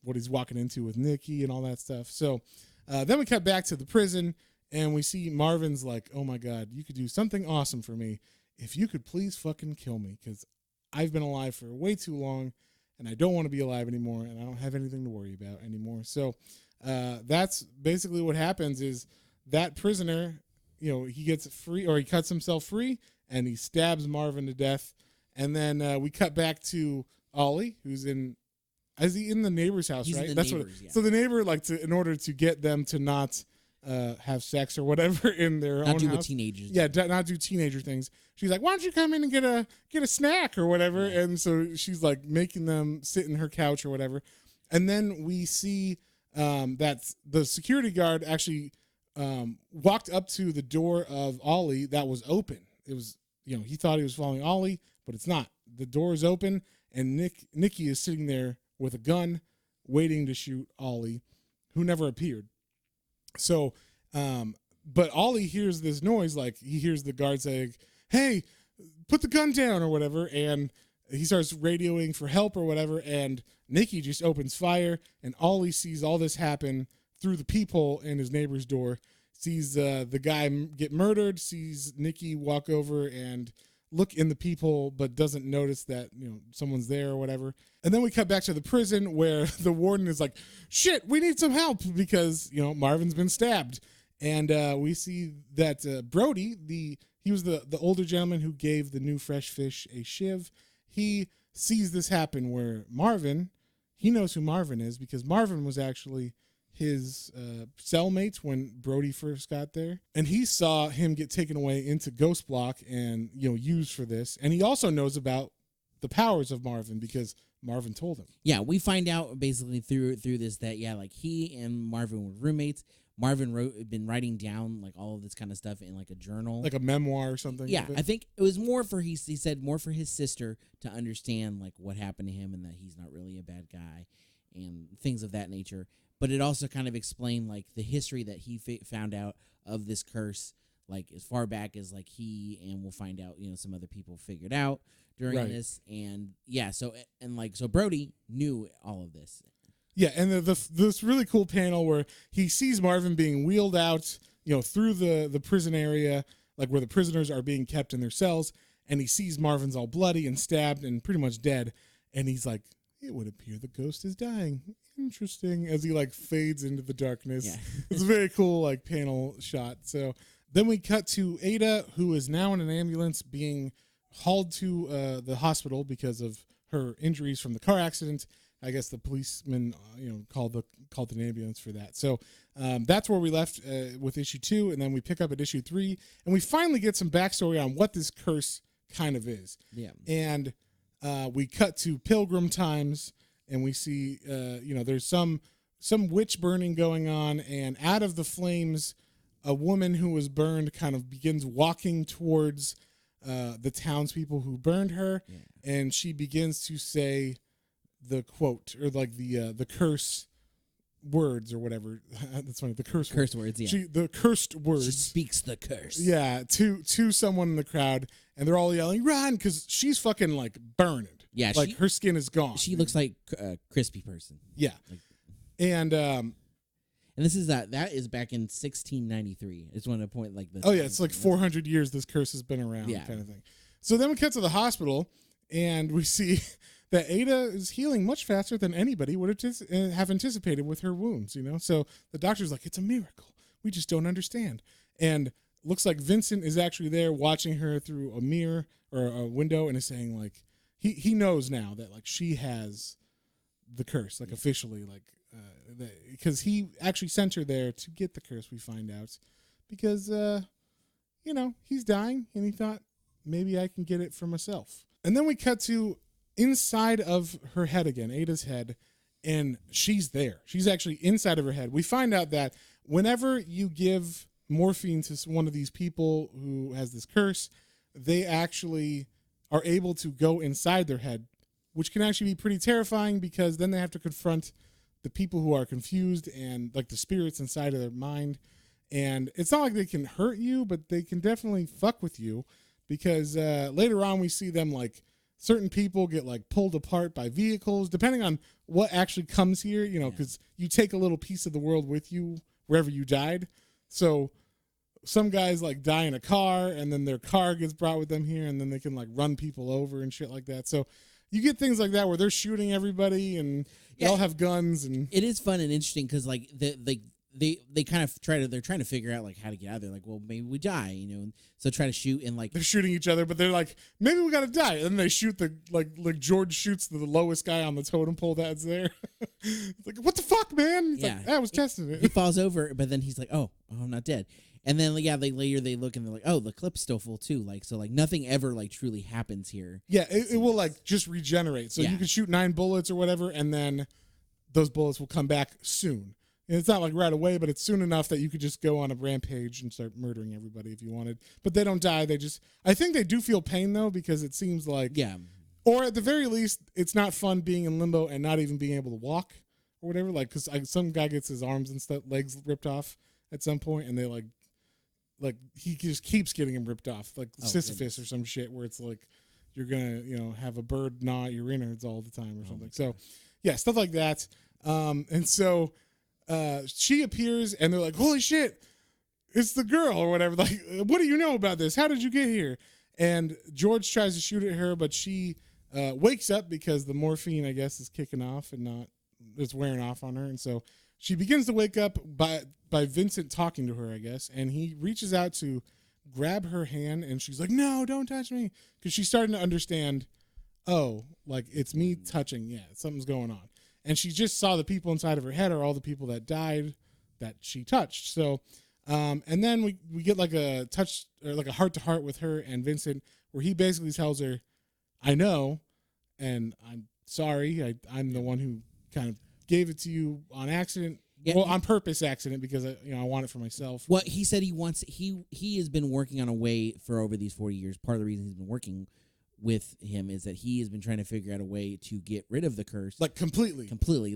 what he's walking into with Nikki and all that stuff. So then we cut back to the prison, and we see Marvin's like, oh my God, you could do something awesome for me if you could please fucking kill me, because I've been alive for way too long, and I don't want to be alive anymore, and I don't have anything to worry about anymore. So that's basically what happens is that prisoner, he gets free, or he cuts himself free, and he stabs Marvin to death. And then we cut back to Ollie, who's is he in the neighbor's house, He's right? in the That's neighbor's, yeah. So the neighbor, in order to get them to not have sex or whatever in their own Not do house. what teenagers Yeah, do. not do teenager things. She's like, why don't you come in and get a snack or whatever? Yeah. And so she's like making them sit in her couch or whatever. And then we see that the security guard actually walked up to the door of Ollie that was open. It was, he thought he was following Ollie, but it's not. The door is open, and Nikki is sitting there with a gun waiting to shoot Ollie, who never appeared. So, but Ollie hears this noise, like he hears the guard saying, hey, put the gun down or whatever, and he starts radioing for help or whatever, and Nikki just opens fire, and Ollie sees all this happen through the peephole in his neighbor's door, sees the guy get murdered, sees Nikki walk over and look in the peephole, but doesn't notice that someone's there or whatever. And then we cut back to the prison where the warden is like, shit, we need some help because Marvin's been stabbed. And we see that Brody, he was the older gentleman who gave the new fresh fish a shiv. He sees this happen where Marvin, he knows who Marvin is because Marvin was actually his cellmate when Brody first got there, and he saw him get taken away into Ghost Block and used for this. And he also knows about the powers of Marvin because Marvin told him. Yeah, we find out basically through this that he and Marvin were roommates. Marvin been writing down like all of this kind of stuff in like a journal, like a memoir or something. Yeah, I think it was more for he said more for his sister to understand like what happened to him and that he's not really a bad guy and things of that nature. But it also kind of explained like the history that he found out of this curse, like as far back as like he and we'll find out some other people figured out during this, and so Brody knew all of this. Yeah, and this really cool panel where he sees Marvin being wheeled out, through the prison area, like where the prisoners are being kept in their cells, and he sees Marvin's all bloody and stabbed and pretty much dead, and he's like, it would appear the ghost is dying. Interesting, as he like fades into the darkness. Yeah. It's a very cool like panel shot. So then we cut to Ada, who is now in an ambulance being hauled to the hospital because of her injuries from the car accident. I guess the policeman, called an ambulance for that. So that's where we left with issue 2, and then we pick up at issue 3, and we finally get some backstory on what this curse kind of is. Yeah, and we cut to Pilgrim times, and we see there's some witch burning going on, and out of the flames, a woman who was burned kind of begins walking towards the townspeople who burned her, and she begins to say the quote or like the curse words or whatever. That's funny. The curse words. Yeah. The cursed words. She speaks the curse. Yeah, to someone in the crowd, and they're all yelling, "Run!" because she's fucking like burning. Yeah, like her skin is gone. She looks like a crispy person. Yeah, and this is that is back in 1693. I just want to point like this. Oh yeah, it's like 400 years this curse has been around, kind of thing. So then we cut to the hospital, and we see that Ada is healing much faster than anybody would have anticipated with her wounds, So the doctor's like, it's a miracle. We just don't understand. And looks like Vincent is actually there watching her through a mirror or a window and is saying like, he knows now that like she has the curse, like officially, like, because he actually sent her there to get the curse, we find out, because, he's dying and he thought maybe I can get it for myself. And then we cut to inside of her head again, Ada's head, and she's there. She's actually inside of her head. We find out that whenever you give morphine to one of these people who has this curse, they actually are able to go inside their head, which can actually be pretty terrifying because then they have to confront the people who are confused and like the spirits inside of their mind. And it's not like they can hurt you, but they can definitely fuck with you because later on we see them like certain people get like pulled apart by vehicles, depending on what actually comes here, you know, because you take a little piece of the world with you wherever you died. So some guys like die in a car and then their car gets brought with them here and then they can like run people over and shit like that. So you get things like that where they're shooting everybody and they all have guns. And it is fun and interesting because like they kind of they're trying to figure out like how to get out of there. Like, well, maybe we die, you know. So try to shoot and like they're shooting each other, but they're like, maybe we gotta die. And then they shoot the like George shoots the lowest guy on the totem pole that's there. It's like, what the fuck, man? It's like, I was testing it. He falls over, but then he's like, oh, I'm not dead. And then they look and they're like, oh, the clip's still full too. Like, so like nothing ever like truly happens here. Yeah, it will like just regenerate. So you can shoot 9 bullets or whatever, and then those bullets will come back soon. And it's not like right away, but it's soon enough that you could just go on a rampage and start murdering everybody if you wanted. But they don't die. I think they do feel pain though, because it seems like, or at the very least, it's not fun being in limbo and not even being able to walk or whatever. Like, because some guy gets his arms and stuff, legs ripped off at some point, and they like he just keeps getting him ripped off, like Sisyphus or some shit, where it's like you're gonna, you know, have a bird gnaw at your innards all the time or something. So, yeah, stuff like that. And so she appears, and they're like, "Holy shit, it's the girl," or whatever. Like, what do you know about this? How did you get here? And George tries to shoot at her, but she wakes up because the morphine, I guess, is kicking off and it's wearing off on her, and so she begins to wake up by Vincent talking to her, I guess, and he reaches out to grab her hand, and she's like, "No, don't touch me," because she's starting to understand, oh, like, it's me touching, something's going on. And she just saw the people inside of her head are all the people that died that she touched. So, and then we get like a touch, or like a heart-to-heart with her and Vincent, where he basically tells her, "I know, and I'm sorry, I'm the one who kind of gave it to you on accident." Yeah, well, on purpose accident, because I want it for myself. Well, he said he has been working on a way for over these 40 years. Part of the reason he's been working with him is that he has been trying to figure out a way to get rid of the curse. Like completely.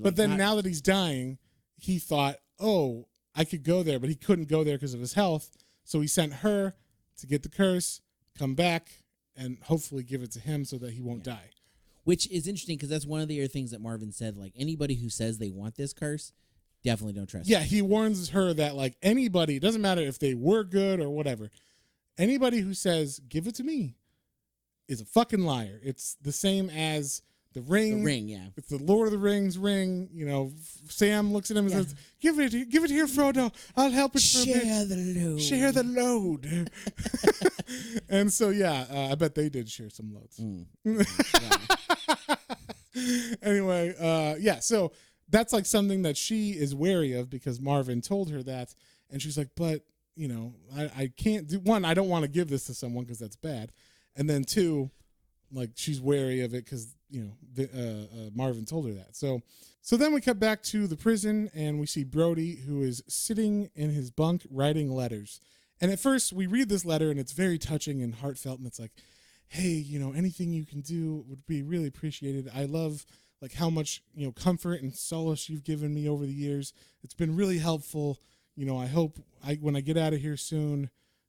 But then now that he's dying, he thought, oh, I could go there, but he couldn't go there because of his health. So he sent her to get the curse, come back, and hopefully give it to him so that he won't die. Which is interesting because that's one of the other things that Marvin said. Like, anybody who says they want this curse, definitely don't trust. Yeah, he warns her that like anybody, it doesn't matter if they were good or whatever, anybody who says give it to me is a fucking liar. It's the same as the ring. The ring, yeah. It's the Lord of the Rings ring. You know, Sam looks at him and says, "Give it here, Frodo. I'll help it for a bit. Share the load." And so I bet they did share some loads. Anyway, so that's like something that she is wary of because Marvin told her that, and she's like, but I can't do. One, I don't want to give this to someone because that's bad, and then two, like she's wary of it because Marvin told her that. So then we cut back to the prison and we see Brody, who is sitting in his bunk writing letters. And at first we read this letter and it's very touching and heartfelt, and it's like, hey, anything you can do would be really appreciated. I love like how much, comfort and solace you've given me over the years. It's been really helpful. I hope when I get out of here soon,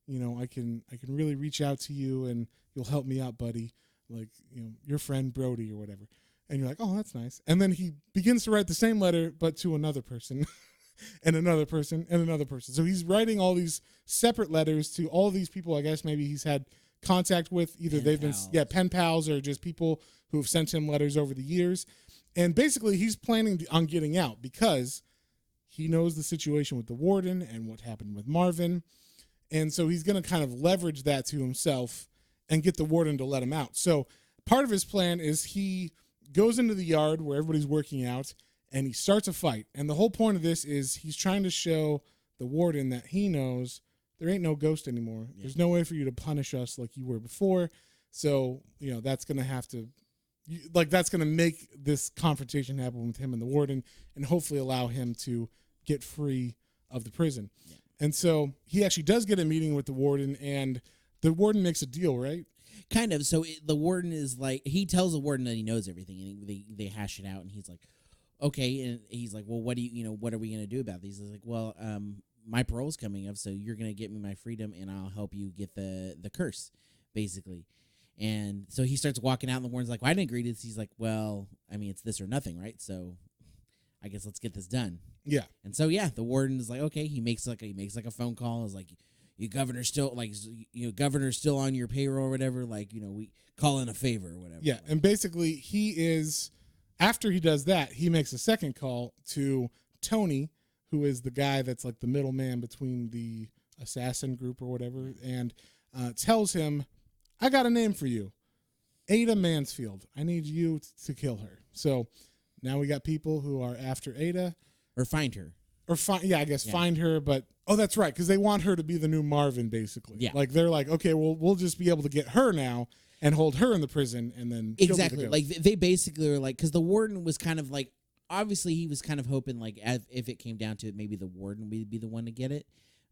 I can really reach out to you and you'll help me out, buddy. Like, your friend Brody or whatever. And you're like, oh, that's nice. And then he begins to write the same letter, but to another person and another person and another person. So he's writing all these separate letters to all these people. I guess maybe he's had contact with. Either they've been pen pals or just people who have sent him letters over the years. And basically he's planning on getting out because he knows the situation with the warden and what happened with Marvin. And so he's going to kind of leverage that to himself and get the warden to let him out. So part of his plan is he goes into the yard where everybody's working out and he starts a fight. And the whole point of this is he's trying to show the warden that he knows there ain't no ghost anymore. Yeah. There's no way for you to punish us like you were before. So, that's going to have to like that's going to make this confrontation happen with him and the warden, and hopefully allow him to get free of the prison. Yeah. And so he actually does get a meeting with the warden, and the warden makes a deal, right? Kind of. So the warden is like, he tells the warden that he knows everything, and they hash it out, and he's like, okay, and he's like, well, what are we gonna do about these? He's like, well, my parole's coming up, so you're gonna get me my freedom, and I'll help you get the curse, basically. And so he starts walking out, and the warden's like, well, I didn't agree to this. He's like, well, I mean, it's this or nothing, right? So I guess let's get this done. Yeah. And so the warden is like, okay, he makes like a phone call. Is like, your governor's still governor's still on your payroll or whatever. Like, we call in a favor or whatever. Yeah, and basically he is, after he does that, he makes a second call to Tony, who is the guy that's like the middleman between the assassin group or whatever, and tells him, I got a name for you, Ada Mansfield. I need you to kill her. So now we got people who are after Ada. Or find her. Or find her, but that's right, because they want her to be the new Marvin, basically. Yeah. Like they're like, okay, well, we'll just be able to get her now and hold her in the prison, and then exactly. Like they basically are like, because the warden was kind of like, obviously he was kind of hoping like, if it came down to it, maybe the warden would be the one to get it.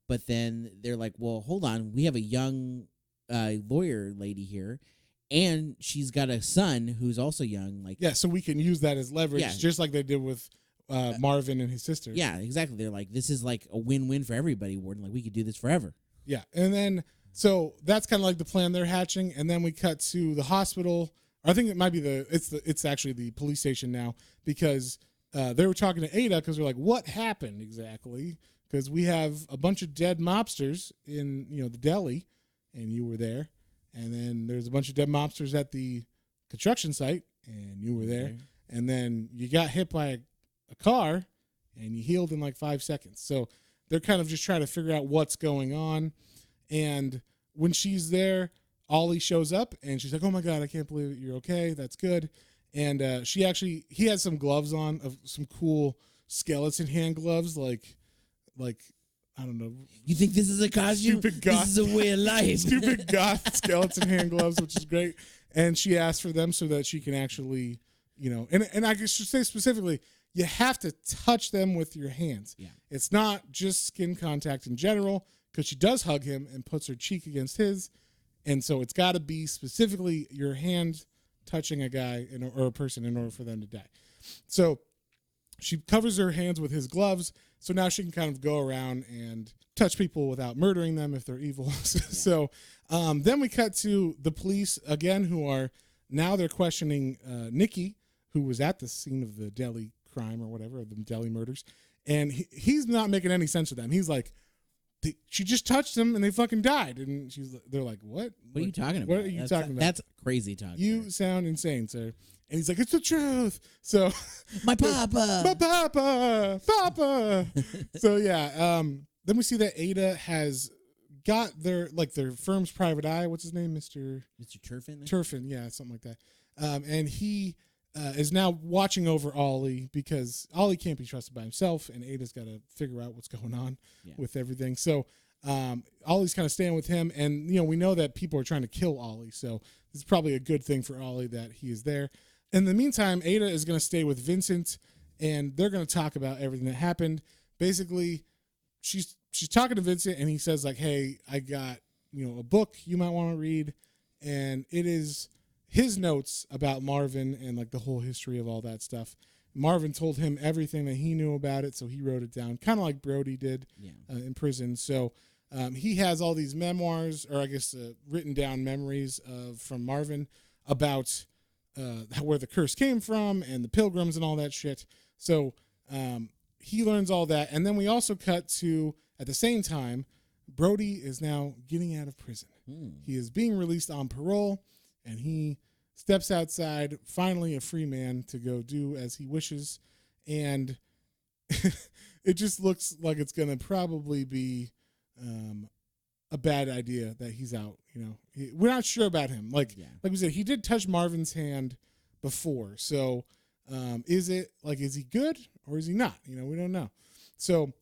But then they're like, well, hold on, we have a young lawyer lady here, and she's got a son who's also young. Like, so we can use that as leverage, just like they did with Marvin and his sister. Yeah, exactly. They're like, this is like a win-win for everybody, warden. Like, we could do this forever. Yeah, and then so that's kind of like the plan they're hatching, and then we cut to the hospital. I think it might be it's actually the police station now, because they were talking to Ada, because they're like, what happened exactly? Because we have a bunch of dead mobsters in the deli, and you were there, and then there's a bunch of dead mobsters at the construction site, and you were there, and then you got hit by a car, and you healed in like 5 seconds. So they're kind of just trying to figure out what's going on. And when she's there, Ollie shows up, and she's like, oh my God, I can't believe it. You're okay. That's good. And he has some gloves on, of some cool skeleton hand gloves, like I don't know. You think this is a costume? Stupid goth. This is a way of life. Stupid goth skeleton hand gloves, which is great. And she asks for them so that she can actually, and I should say specifically, you have to touch them with your hands. Yeah. It's not just skin contact in general, because she does hug him and puts her cheek against his. And so it's got to be specifically your hand touching a guy or a person in order for them to die. So she covers her hands with his gloves, so now she can kind of go around and touch people without murdering them if they're evil. So then we cut to the police again, who are now they're questioning Nikki, who was at the scene of the deli crime or whatever, the deli murders, and he's not making any sense to them. He's like, she just touched him and they fucking died, and they're like, what are you talking about? What are you talking about? That's crazy talk. You sound insane, sir. And he's like, it's the truth. So my papa. So then we see that Ada has got their firm's private eye. What's his name? Mr. Turfin, yeah, something like that. And he is now watching over Ollie, because Ollie can't be trusted by himself, and Ada's got to figure out what's going on with everything. So Ollie's kind of staying with him, and we know that people are trying to kill Ollie, so this is probably a good thing for Ollie that he is there. In the meantime, Ada is going to stay with Vincent, and they're going to talk about everything that happened. Basically, she's talking to Vincent, and he says like, hey, I got a book you might want to read, and it is his notes about Marvin and like the whole history of all that stuff. Marvin told him everything that he knew about it, so he wrote it down, kind of like Brody did in prison. So he has all these memoirs, or I guess written down memories from Marvin about where the curse came from and the pilgrims and all that shit. So he learns all that. And then we also cut to, at the same time, Brody is now getting out of prison. He is being released on parole, and he steps outside, finally a free man, to go do as he wishes. And it just looks like it's going to probably be a bad idea that he's out. We're not sure about him. Like we said, he did touch Marvin's hand before. So is he good or is he not? We don't know. So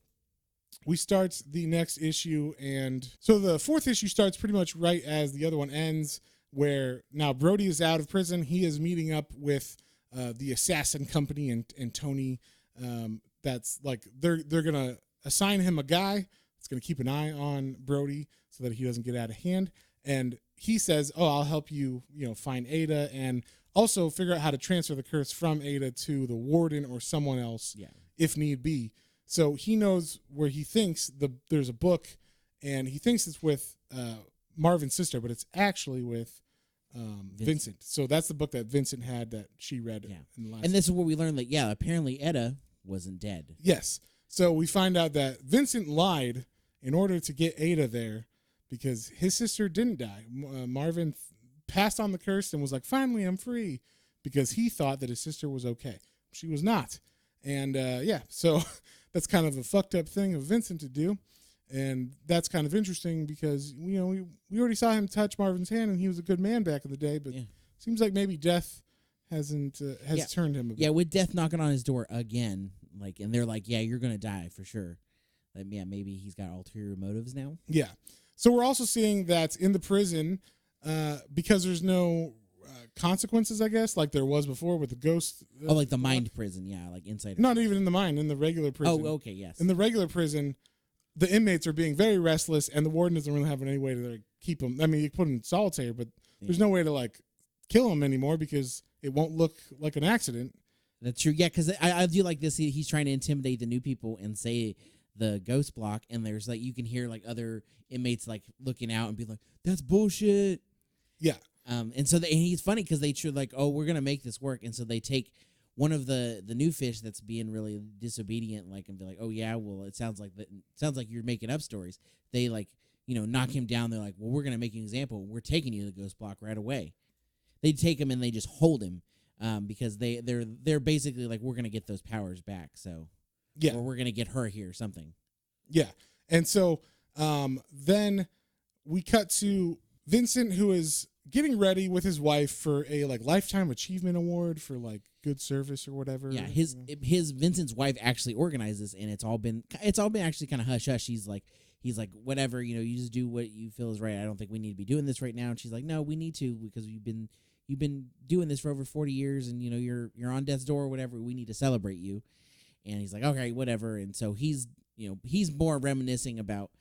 we start the next issue. And so the fourth issue starts pretty much right as the other one ends, where now Brody is out of prison. He is meeting up with the assassin company and Tony. That's like they're gonna assign him a guy that's gonna keep an eye on Brody so that he doesn't get out of hand. And he says, "Oh, I'll help you, find Ada and also figure out how to transfer the curse from Ada to the warden or someone else, if need be." So he knows where he thinks there's a book, and he thinks it's with Marvin's sister, but it's actually with Vincent. So that's the book that Vincent had that she read. In the last. And this is where we learned that apparently Etta wasn't dead. Yes. So we find out that Vincent lied in order to get Ada there because his sister didn't die. Marvin passed on the curse and was like, "Finally, I'm free," because he thought that his sister was okay. She was not. And so that's kind of a fucked up thing of Vincent to do. And that's kind of interesting because, we already saw him touch Marvin's hand and he was a good man back in the day, but seems like maybe death has turned him a bit. Yeah, with death knocking on his door again, and they're like, "Yeah, you're going to die for sure." Maybe he's got ulterior motives now. Yeah. So we're also seeing that in the prison, because there's no consequences, I guess, like there was before with the ghost. Like the mind prison, like inside. Not even in the mind, in the regular prison. Oh, okay, yes. In the regular prison, the inmates are being very restless, and the warden doesn't really have any way to keep them. I mean, you put them in solitary, but there's no way to kill them anymore because it won't look like an accident. That's true. Yeah, because I do like this. He's trying to intimidate the new people and say the ghost block, and there's you can hear other inmates looking out and be like, "That's bullshit." Yeah. And so he's funny because they should "Oh, we're gonna make this work," and so they take one of the new fish that's being really disobedient, and be like, "Oh yeah, well it sounds like you're making up stories." They knock him down. They're like, "Well, we're gonna make an example. We're taking you to the ghost block right away." They take him and they just hold him because they're basically we're gonna get those powers back. So or we're gonna get her here or something. Yeah, and so then we cut to Vincent, who is getting ready with his wife for a lifetime achievement award for good service or whatever. Yeah, his Vincent's wife actually organized this, and it's all been actually kind of hush hush. He's like, "Whatever, you just do what you feel is right. I don't think we need to be doing this right now." And she's like, "No, we need to because you've been doing this for over 40 years, and you're on death's door or whatever. We need to celebrate you." And he's like, "Okay, whatever." And so he's more reminiscing about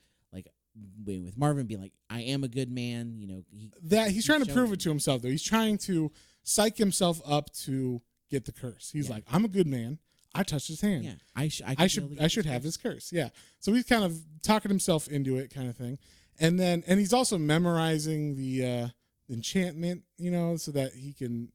with Marvin being like, "I am a good man," he's trying to prove it to himself though. He's trying to psych himself up to get the curse. He's like, "I'm a good man. I touched his hand. Yeah, I should have this curse." Yeah. So he's kind of talking himself into it, kind of thing. And he's also memorizing the enchantment, so that he can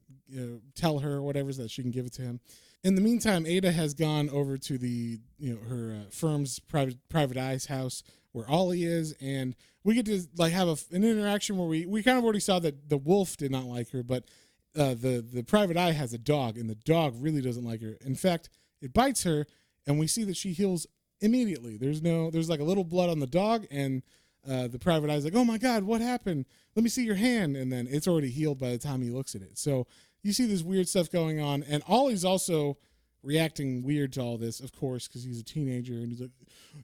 tell her or whatever so that she can give it to him. In the meantime, Ada has gone over to the her firm's private eye's house where Ollie is, and we get to have an interaction where we kind of already saw that the wolf did not like her, but the private eye has a dog, and the dog really doesn't like her. In fact, it bites her, and we see that she heals immediately. There's a little blood on the dog, and the private eye's like, "Oh my God, what happened? Let me see your hand." And then it's already healed by the time he looks at it. So you see this weird stuff going on, and Ollie's also reacting weird to all this, of course, because he's a teenager, and he's like,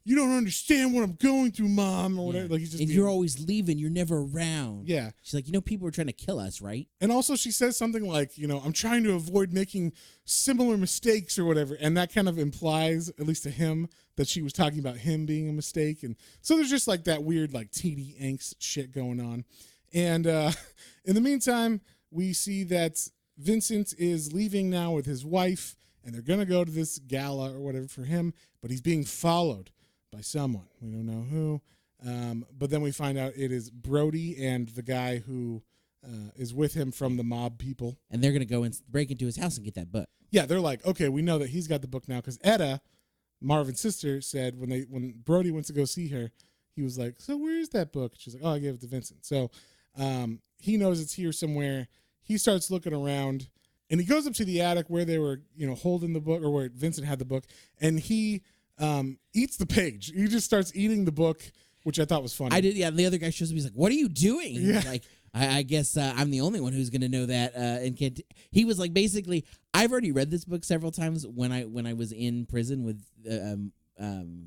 "You don't understand what I'm going through, Mom," or whatever. He's just you're always leaving. You're never around. Yeah. She's like, people are trying to kill us, right? And also she says something like, "I'm trying to avoid making similar mistakes," or whatever. And that kind of implies, at least to him, that she was talking about him being a mistake. And so there's just that weird TD angst shit going on. And in the meantime, we see that Vincent is leaving now with his wife, and they're going to go to this gala or whatever for him, but he's being followed by someone. We don't know who. But then we find out it is Brody and the guy who is with him from the mob people. And they're going to go and break into his house and get that book. Yeah, they're like, "Okay, we know that he's got the book now," because Etta, Marvin's sister, said when Brody went to go see her, he was like, "So where is that book?" She's like, "Oh, I gave it to Vincent." So he knows it's here somewhere. He starts looking around, and he goes up to the attic where they were, holding the book, or where Vincent had the book, and he eats the page. He just starts eating the book, which I thought was funny. I did, yeah. The other guy shows up. He's like, "What are you doing?" Yeah. Like, I guess I'm the only one who's going to know that. And he was like, basically, I've already read this book several times when I was in prison with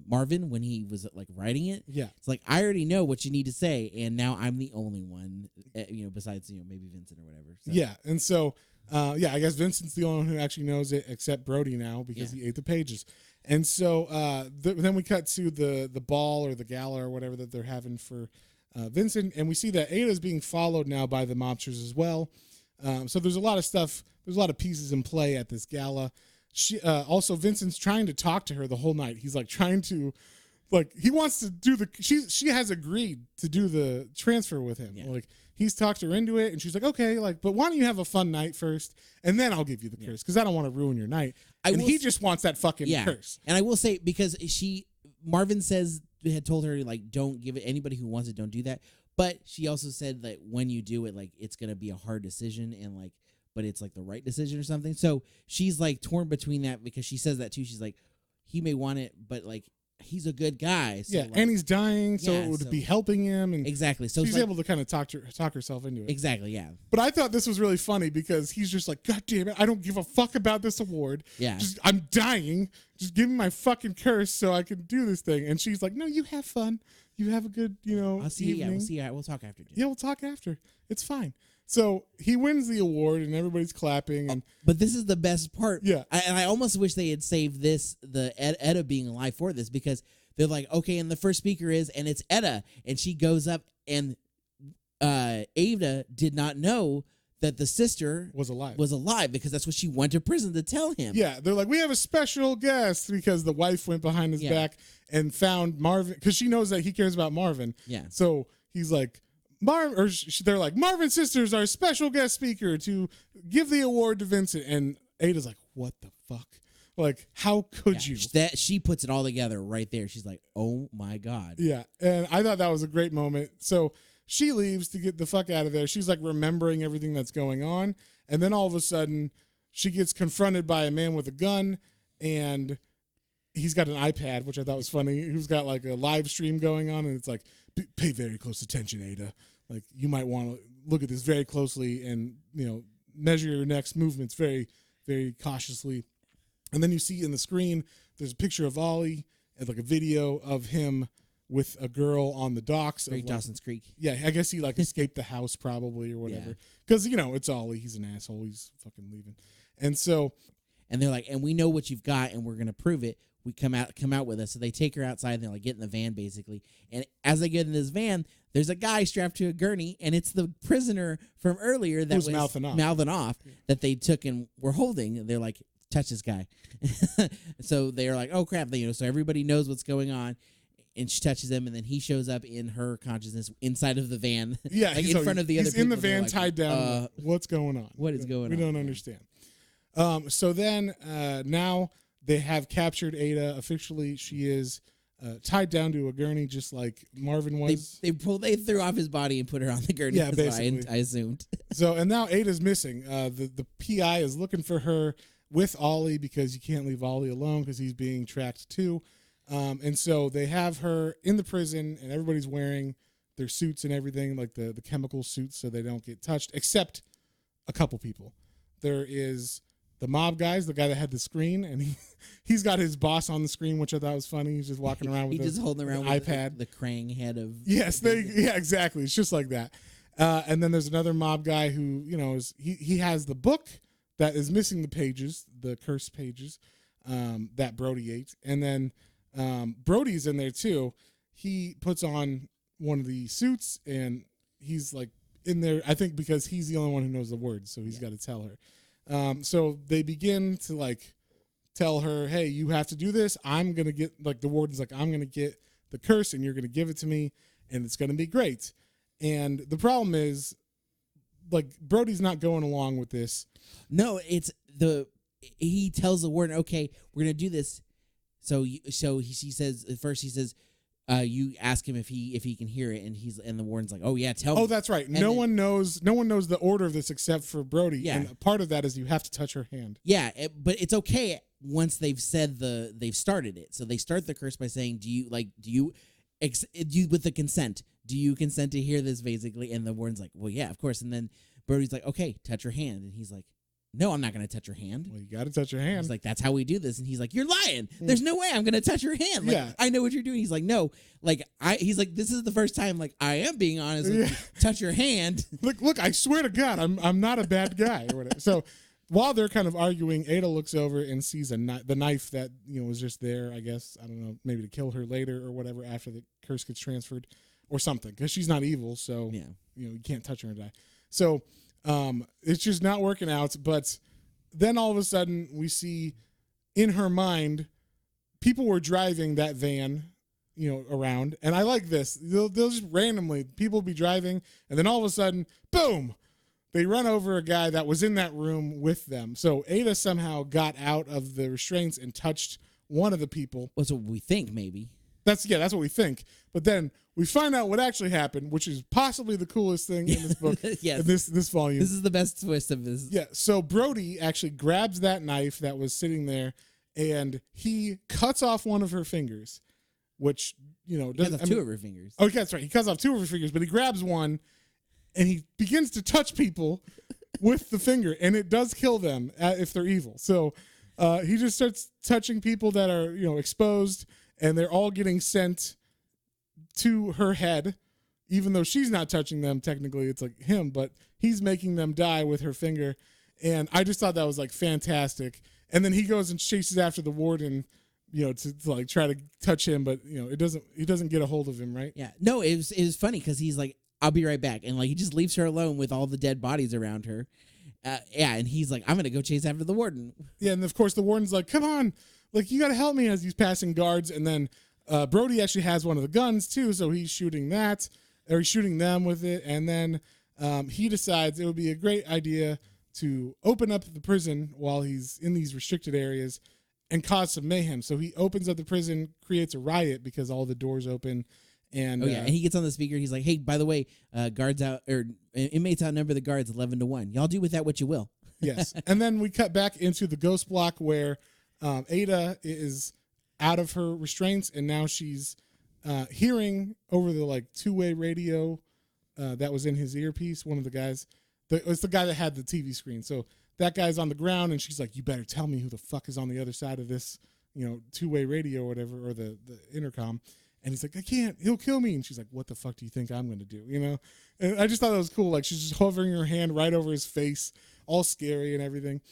Marvin when he was like writing it. Yeah. It's like, I already know what you need to say, and now I'm the only one, besides maybe Vincent or whatever. So. Yeah, and so I guess Vincent's the only one who actually knows it, except Brody now because he ate the pages. And so then we cut to the ball or the gala or whatever that they're having for Vincent, and we see that Ada's being followed now by the mobsters as well. So there's a lot of stuff. There's a lot of pieces in play at this gala. She also Vincent's trying to talk to her the whole night. He's like trying to, like he wants to do she has agreed to do the transfer with him. Yeah. Like he's talked her into it, and she's like, okay, like, but why don't you have a fun night first, and then I'll give you the curse because I don't want to ruin your night. And he just wants that fucking curse. And I will say, because Marvin had told her, like, don't give it, anybody who wants it, don't do that. But she also said that when you do it, like, it's gonna be a hard decision, and like, but it's like the right decision or something. So she's like torn between that, because she says that too. She's like, he may want it, but like, he's a good guy. So like, and he's dying, so it would be helping him. And exactly. So she's able to kind of talk herself into it. Exactly, yeah. But I thought this was really funny because he's just like, God damn it, I don't give a fuck about this award. Yeah. I'm dying. Just give me my fucking curse so I can do this thing. And she's like, no, you have fun. You have a good, I'll see you. evening. Yeah, we'll see. We'll talk after. Yeah, we'll talk after. It's fine. So he wins the award, and everybody's clapping. And but this is the best part. Yeah. And I almost wish they had saved the Etta being alive for this, because they're like, okay, and the first speaker is, and it's Etta, and she goes up, and Ada did not know that the sister was alive, because that's what she went to prison to tell him. Yeah, they're like, we have a special guest, because the wife went behind his back and found Marvin, because she knows that he cares about Marvin. Yeah. So he's like, they're like, Marvin's sister's our special guest speaker to give the award to Vincent. And Ada's like, what the fuck? Like, how could you? That she puts it all together right there. She's like, oh my God. Yeah. And I thought that was a great moment. So she leaves to get the fuck out of there. She's like remembering everything that's going on. And then all of a sudden she gets confronted by a man with a gun, and he's got an iPad, which I thought was funny. Who's got like a live stream going on, and it's like, pay very close attention, Ada. Like, you might want to look at this very closely and, measure your next movements very, very cautiously. And then you see in the screen, there's a picture of Ollie and like a video of him with a girl on the docks. Very Dawson's Creek. Yeah, I guess he like escaped the house probably or whatever. Because, it's Ollie. He's an asshole. He's fucking leaving. And so. And they're like, and we know what you've got, and we're going to prove it. We come out with us. So they take her outside, and they're like, get in the van, basically. And as they get in this van, there's a guy strapped to a gurney, and it's the prisoner from earlier that was mouthing off that they took and were holding. And they're like, touch this guy. So they're like, oh crap, so everybody knows what's going on. And she touches him, and then he shows up in her consciousness inside of the van. Yeah, like in front of the other people. He's in the van, like, tied down. What's going on? What is going on? We don't understand. So then now they have captured Ada officially. She is tied down to a gurney, just like Marvin was. They threw off his body and put her on the gurney. Yeah, basically. I assumed. So, and now Ada's missing. The PI is looking for her with Ollie, because you can't leave Ollie alone because he's being tracked too. And so they have her in the prison, and everybody's wearing their suits and everything, like the chemical suits, so they don't get touched, except a couple people. There is the mob guys, the guy that had the screen, and he's got his boss on the screen, which I thought was funny. He's just walking around with just holding around with iPad, the Krang head of. Yes, exactly. It's just like that. And then there's another mob guy who he has the book that is missing the pages, the cursed pages, that Brody ate, and then Brody's in there too. He puts on one of the suits, and he's like in there, I think because he's the only one who knows the words, so he's got to tell her. So they begin to like tell her, hey, you have to do this. I'm going to get, like, the warden's like, I'm going to get the curse, and you're going to give it to me, and it's going to be great. And the problem is, like, Brody's not going along with this. No, he tells the warden, okay, we're going to do this. He says, you ask him if he can hear it, and the warden's like, oh yeah, tell me. Oh, that's right. No one knows the order of this except for Brody. Yeah. And part of that is you have to touch her hand. Yeah, but it's okay once they've said they've started it. So they start the curse by saying, do you with the consent? Do you consent to hear this, basically? And the warden's like, well, yeah, of course. And then Brody's like, okay, touch her hand, and he's like, no, I'm not going to touch her hand. Well, you got to touch her hand. He's like, that's how we do this. And he's like, you're lying. There's no way I'm going to touch your hand. Like, Yeah. I know what you're doing. He's like, no. Like, he's like, this is the first time, like, I am being honest with you. Touch your hand. Look, I swear to God, I'm not a bad guy or whatever. So while they're kind of arguing, Ada looks over and sees the knife that, was just there, I guess. I don't know, maybe to kill her later or whatever after the curse gets transferred or something. Because she's not evil, so, you can't touch her and die. So it's just not working out. But then all of a sudden we see in her mind people were driving that van around, and I like this. They'll just randomly, people be driving, and then all of a sudden, boom, they run over a guy that was in that room with them. So Ada somehow got out of the restraints and touched one of the people. That's what we think, maybe. That's what we think. But then we find out what actually happened, which is possibly the coolest thing in this book. Yes. In this volume. This is the best twist of this. Yeah. So Brody actually grabs that knife that was sitting there, and he cuts off one of her fingers, which, doesn't have two of her fingers. Oh, that's right. He cuts off two of her fingers, but he grabs one, and he begins to touch people with the finger, and it does kill them if they're evil. So he just starts touching people that are, exposed, and they're all getting sent to her head, even though she's not touching them. Technically, it's like him, but he's making them die with her finger. And I just thought that was like fantastic. And then he goes and chases after the warden, to like try to touch him, but he doesn't get a hold of him, right? Yeah. No, it was funny because he's like, I'll be right back. And like, he just leaves her alone with all the dead bodies around her. And he's like, I'm going to go chase after the warden. Yeah. And of course the warden's like, come on, like, you got to help me, as he's passing guards. And then Brody actually has one of the guns too. So he's shooting he's shooting them with it. And then he decides it would be a great idea to open up the prison while he's in these restricted areas and cause some mayhem. So he opens up the prison, creates a riot because all the doors open. And and he gets on the speaker. He's like, hey, by the way, guards out, or inmates outnumber the guards 11-1. Y'all do with that what you will. Yes. And then we cut back into the ghost block where Ada is out of her restraints, and now she's hearing over the like two-way radio that was in his earpiece. One of the guys, it's the guy that had the TV screen. So that guy's on the ground, and she's like, you better tell me who the fuck is on the other side of this, two-way radio or whatever, or the intercom. And he's like, I can't, he'll kill me. And she's like, what the fuck do you think I'm going to do? And I just thought that was cool. Like, she's just hovering her hand right over his face, all scary and everything.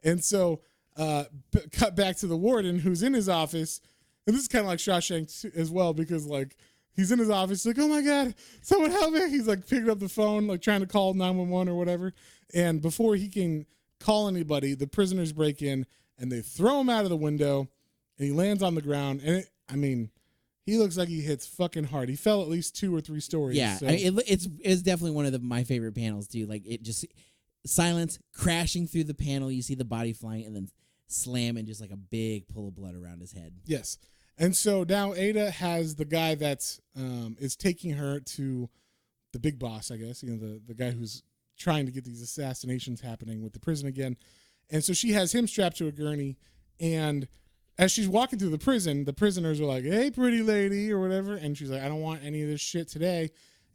And so cut back to the warden who's in his office. And this is kind of like Shawshank as well, because like he's in his office like, oh my God, someone help me. He's like picking up the phone, like trying to call 911 or whatever. And before he can call anybody, the prisoners break in and they throw him out of the window, and he lands on the ground. And he looks like he hits fucking hard. He fell at least 2 or 3 stories. Yeah, so. it's definitely one of my favorite panels too. Like, it just silence crashing through the panel. You see the body flying, and then slam, and just like a big pool of blood around his head. Yes. And so now Ada has the guy that is taking her to the big boss, I guess, the guy who's trying to get these assassinations happening with the prison again. And so she has him strapped to a gurney, and as she's walking through the prison, the prisoners are like, hey, pretty lady, or whatever. And she's like, I don't want any of this shit today.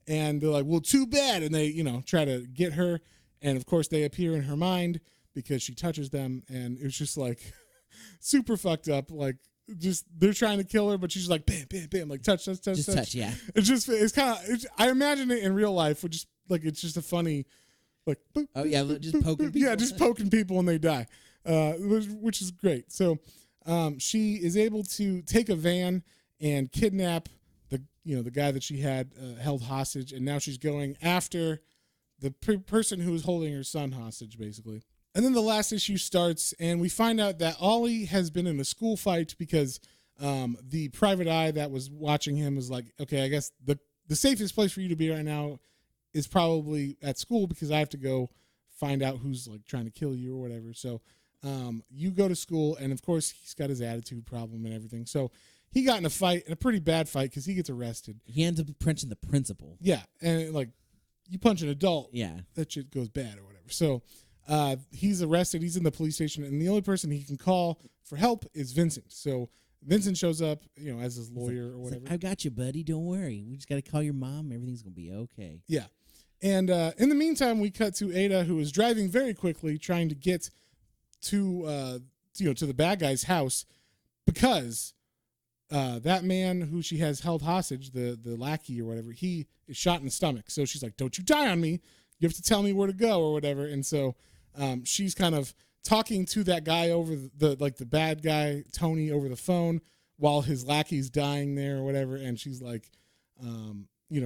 And they're like, well, too bad. And they, try to get her. And of course they appear in her mind because she touches them. And it's just like super fucked up. Like, just, they're trying to kill her, but she's like, bam, bam, bam, like touch. Just touch, yeah. It's kind of, I imagine it in real life, which is like, it's just a funny, like, boop, oh yeah, just poking people. Yeah, just poking people and they die, which is great. So she is able to take a van and kidnap the guy that she had held hostage, and now she's going after the person who was holding her son hostage, basically. And then the last issue starts, and we find out that Ollie has been in a school fight because the private eye that was watching him was like, okay, I guess the safest place for you to be right now is probably at school, because I have to go find out who's like trying to kill you or whatever. So you go to school, and of course he's got his attitude problem and everything. So he got in a pretty bad fight, because he gets arrested. He ends up punching the principal. Yeah, and like, you punch an adult, yeah, that shit goes bad or whatever. So he's arrested. He's in the police station, and the only person he can call for help is Vincent. So Vincent shows up, as his lawyer or whatever. Like, I got you, buddy. Don't worry. We just got to call your mom. Everything's gonna be okay. Yeah. And in the meantime, we cut to Ada, who is driving very quickly, trying to get to to the bad guy's house, because that man who she has held hostage, the lackey or whatever, he is shot in the stomach. So she's like, "Don't you die on me! You have to tell me where to go or whatever." And so she's kind of talking to that guy over the bad guy Tony over the phone while his lackey's dying there or whatever, and she's like,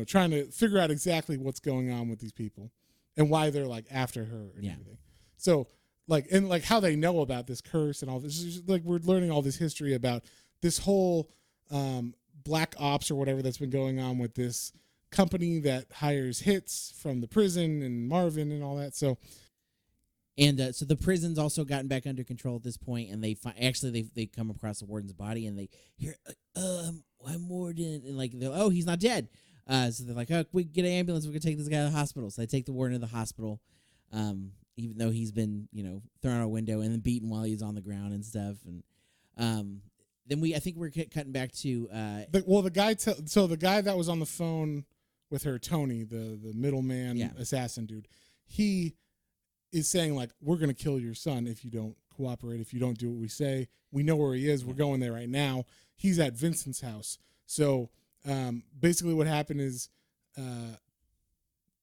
trying to figure out exactly what's going on with these people and why they're like after her and everything. So like how they know about this curse and all this. It's just, like, we're learning all this history about this whole black ops or whatever that's been going on with this company that hires hits from the prison and Marvin and all that. So so the prison's also gotten back under control at this point, and they they come across the warden's body, and they hear, I'm Warden, and like, they're, oh, he's not dead. So they're like, oh, we get an ambulance, we're gonna take this guy to the hospital. So they take the warden to the hospital, even though he's been thrown out a window and then beaten while he's on the ground and stuff. And then I think we're cutting back to the guy. So the guy that was on the phone with her, Tony, the middleman assassin dude, he is saying, like, we're going to kill your son if you don't cooperate, if you don't do what we say. We know where he is. We're going there right now. He's at Vincent's house. So basically what happened is the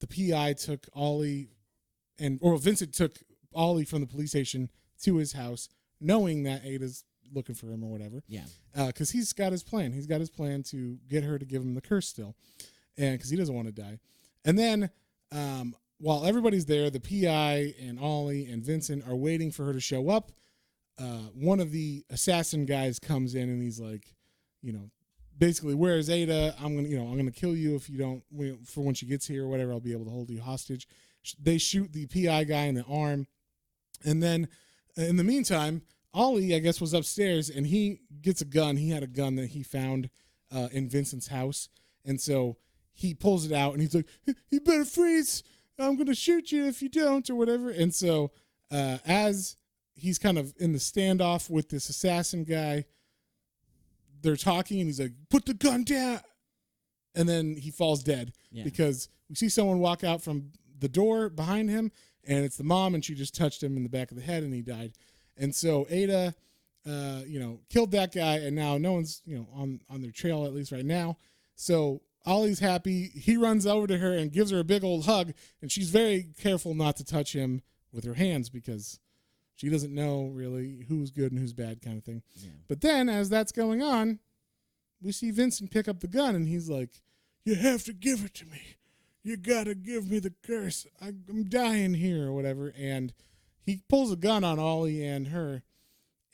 PI took Ollie or Vincent took Ollie from the police station to his house, knowing that Ada's looking for him or whatever. Yeah. Because he's got his plan. He's got his plan to get her to give him the curse still, and because he doesn't want to die. And then while everybody's there, the PI and Ollie and Vincent are waiting for her to show up. One of the assassin guys comes in and he's like, basically, where's Ada? I'm gonna kill you if you don't. For when she gets here or whatever, I'll be able to hold you hostage. They shoot the PI guy in the arm, and then in the meantime, Ollie, I guess, was upstairs and he gets a gun. He had a gun that he found in Vincent's house, and so he pulls it out and he's like, "You better freeze! I'm gonna shoot you if you don't," or whatever. And so as he's kind of in the standoff with this assassin guy, they're talking and he's like, "Put the gun down," and then he falls dead because we see someone walk out from the door behind him, and it's the mom, and she just touched him in the back of the head and he died. And so Ada killed that guy, and now no one's on their trail, at least right now. So Ollie's happy. He runs over to her and gives her a big old hug, and she's very careful not to touch him with her hands because she doesn't know really who's good and who's bad, kind of thing. Yeah. But then as that's going on, we see Vincent pick up the gun, and he's like, "You have to give it to me. You got to give me the curse. I'm dying here," or whatever. And he pulls a gun on Ollie and her,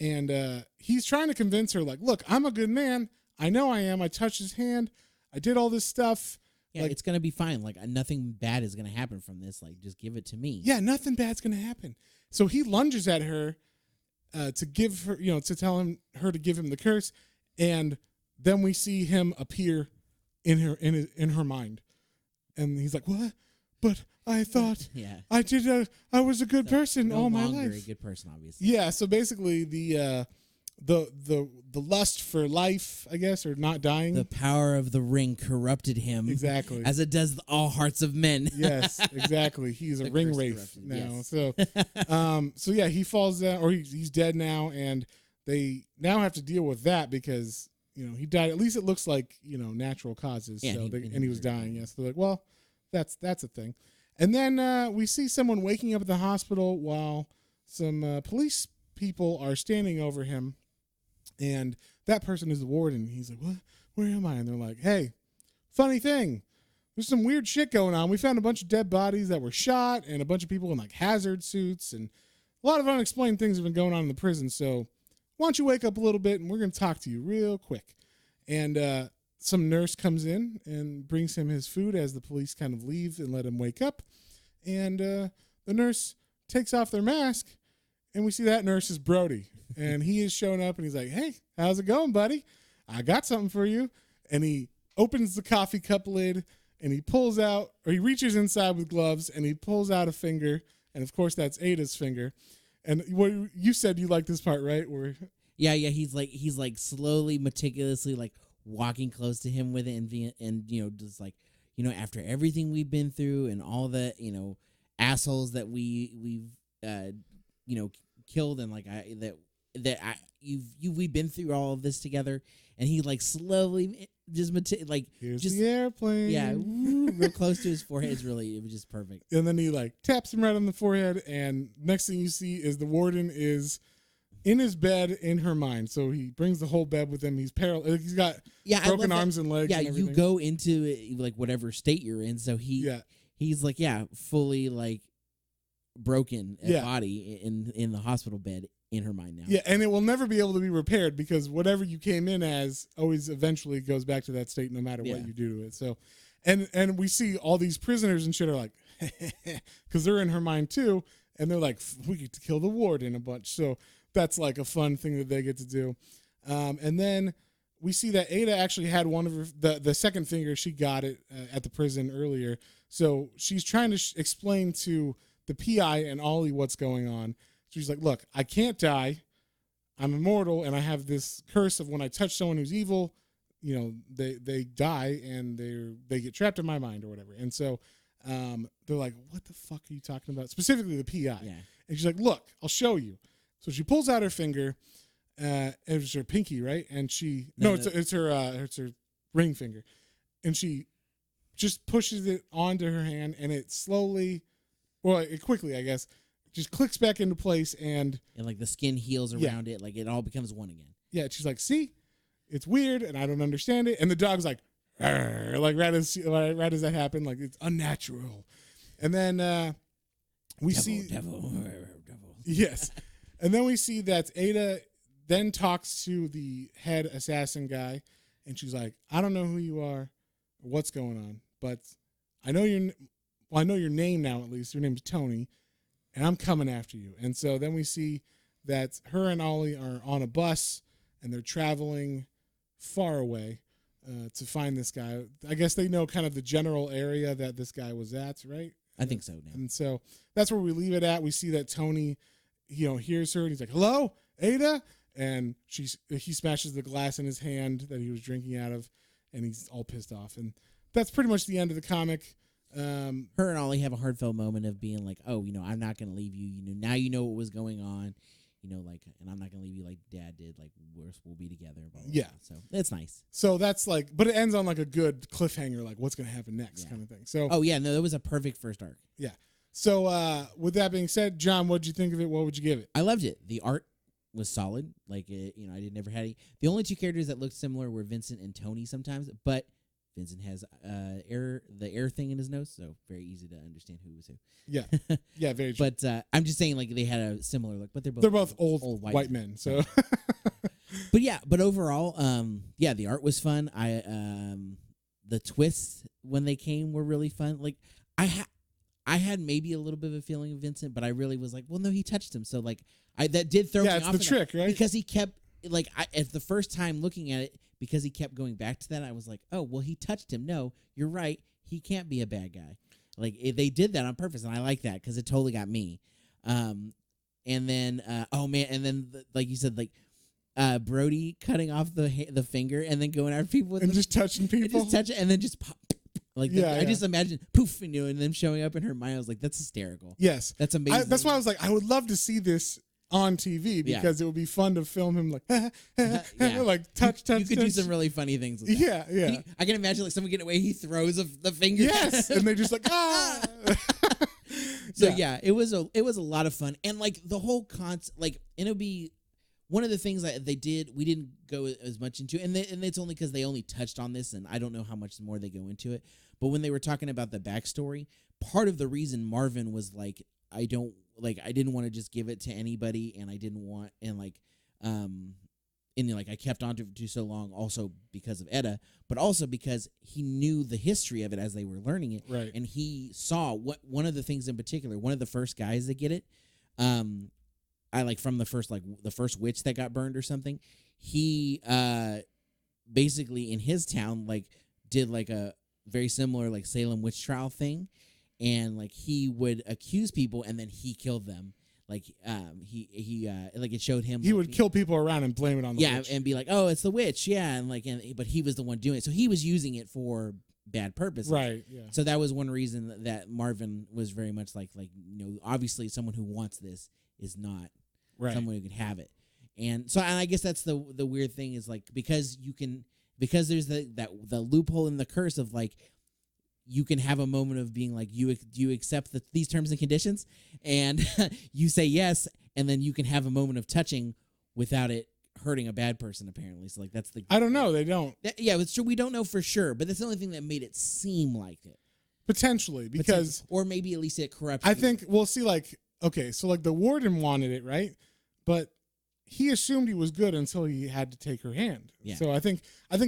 and he's trying to convince her, like, "Look, I'm a good man. I know I am. I touched his hand. I did all this stuff. Yeah, like, it's going to be fine. Like, nothing bad is going to happen from this. Like, just give it to me." Yeah, nothing bad's going to happen. So he lunges at her to give her, to tell her to give him the curse, and then we see him appear in her mind, and he's like, "What? But I thought I was a good person all my life." A good person, obviously. Yeah. So basically, the lust for life, I guess, or not dying. The power of the ring corrupted him. Exactly. As it does all hearts of men. Yes, exactly. He's a ring wraith now. Yes. So yeah, he falls down, or he's dead now, and they now have to deal with that because he died. At least it looks like natural causes. Yeah, and he was dying. Yes. They're like, well, that's a thing. And then we see someone waking up at the hospital while some police people are standing over him. And that person is the warden. He's like, "What? Where am I?" And they're like, "Hey, funny thing. There's some weird shit going on. We found a bunch of dead bodies that were shot and a bunch of people in like hazard suits. And a lot of unexplained things have been going on in the prison. So why don't you wake up a little bit and we're going to talk to you real quick." And some nurse comes in and brings him his food as the police kind of leave and let him wake up. And the nurse takes off their mask, and we see that nurse is Brody. And he is showing up, and he's like, "Hey, how's it going, buddy? I got something for you." And he opens the coffee cup lid, and he pulls out, or he reaches inside with gloves, and he pulls out a finger. And, of course, that's Ada's finger. And what you said, you like this part, right? Where Yeah, he's like slowly, meticulously, like walking close to him with it, and just like, after everything we've been through and all the, assholes that we've killed, and like we've been through all of this together, and he like slowly just Here's just the airplane. yeah, real close to his forehead. It was just perfect. And then he like taps him right on the forehead, and next thing you see is the warden is in his bed in her mind. So he brings the whole bed with him. He's paralyzed. He's got broken arms and legs. Yeah, and you go into it, like whatever state you're in. So he's like fully like broken body in the hospital bed in her mind now. Yeah, and it will never be able to be repaired because whatever you came in as always eventually goes back to that state no matter what you do to it. So, and we see all these prisoners and shit are like, because they're in her mind too, and they're like, we get to kill the warden a bunch. So that's like a fun thing that they get to do. And then we see that Ada actually had one of her, the second finger, she got it at the prison earlier. So she's trying to explain to the PI and Ollie what's going on. She's like, look, I can't die. I'm immortal, and I have this curse of when I touch someone who's evil, they die and they get trapped in my mind or whatever. And so they're like, what the fuck are you talking about? Specifically the PI. Yeah. And she's like, look, I'll show you. So she pulls out her finger. It was her pinky, right? And it's her ring finger. And she just pushes it onto her hand, and it quickly, I guess, just clicks back into place, and like the skin heals around it, like it all becomes one again. Yeah, she's like, see, it's weird, and I don't understand it. And the dog's like, like right as that happened, like it's unnatural. And then we see devil. Yes, and then we see that Ada then talks to the head assassin guy, and she's like, I don't know who you are or what's going on, but I know your name now, at least. Your name's Tony, and I'm coming after you. And so then we see that her and Ollie are on a bus, and they're traveling far away to find this guy. I guess they know kind of the general area that this guy was at, right? I think so now. And so that's where we leave it at. We see that Tony, hears her, and he's like, hello, Ada? And he smashes the glass in his hand that he was drinking out of, and he's all pissed off. And that's pretty much the end of the comic. Her and Ollie have a heartfelt moment of being like, oh, I'm not going to leave you. Now you know what was going on, and I'm not going to leave you like Dad did. Like, we'll be together. Blah, blah, yeah. Blah. So that's nice. So that's like, but it ends on like a good cliffhanger, like what's going to happen next kind of thing. So, oh yeah, no, that was a perfect first arc. Yeah. So, with that being said, John, what'd you think of it? What would you give it? I loved it. The art was solid. Like, I never had any. The only two characters that looked similar were Vincent and Tony sometimes, but Vincent has the air thing in his nose, so very easy to understand who was who. Yeah, yeah, very true. But I'm just saying, like, they had a similar look, but they're both old white men. So, but overall, the art was fun. The twists when they came were really fun. Like, I had maybe a little bit of a feeling of Vincent, but I really was like, well, no, he touched him. So like, that did throw me off. Yeah, it's the trick, right? Because he kept at the first time looking at it, because he kept going back to that, I was like, oh, well, he touched him. No, you're right. He can't be a bad guy. Like, they did that on purpose, and I like that because it totally got me. And then, like you said, like, Brody cutting off the finger and then going after people and just touching people, just touch it, and then just pop. Like, I just imagine poof, and them showing up in her mind. I was like, that's hysterical. Yes, that's amazing. That's why I was like, I would love to see this on TV because it would be fun to film him like, like touch. You could do some really funny things with that. Yeah. I can imagine like someone getting away. He throws the finger. Yes, and they just like ah. So it was a lot of fun, and like the whole concept, like, and it'll be one of the things that they did. We didn't go as much into, and it's only because they only touched on this, and I don't know how much more they go into it. But when they were talking about the backstory, part of the reason Marvin was like, I didn't want to just give it to anybody, and I didn't want, I kept on to so long also because of Etta, but also because he knew the history of it as they were learning it. Right. And he saw one of the things in particular, one of the first guys that get it, I like from the first witch that got burned or something, he basically in his town like did like a very similar like Salem witch trial thing. And like he would accuse people, and then he killed them. Like he like it showed him. He would kill people around and blame it on the witch. And be like, oh, it's the witch, and but he was the one doing it. So he was using it for bad purposes. Right. Yeah. So that was one reason that Marvin was very much like obviously someone who wants this is not Right. someone who can have it. And I guess that's the weird thing is like because there's the loophole in the curse of like you can have a moment of being like you accept these terms and conditions and you say yes, and then you can have a moment of touching without it hurting a bad person apparently. So like that's the I don't know. They don't. yeah, it's true. We don't know for sure, but that's the only thing that made it seem like it. Potentially, because or maybe at least it corrupts. I think we'll see. Like, okay, so like the warden wanted it, right? But he assumed he was good until he had to take her hand. Yeah. So I think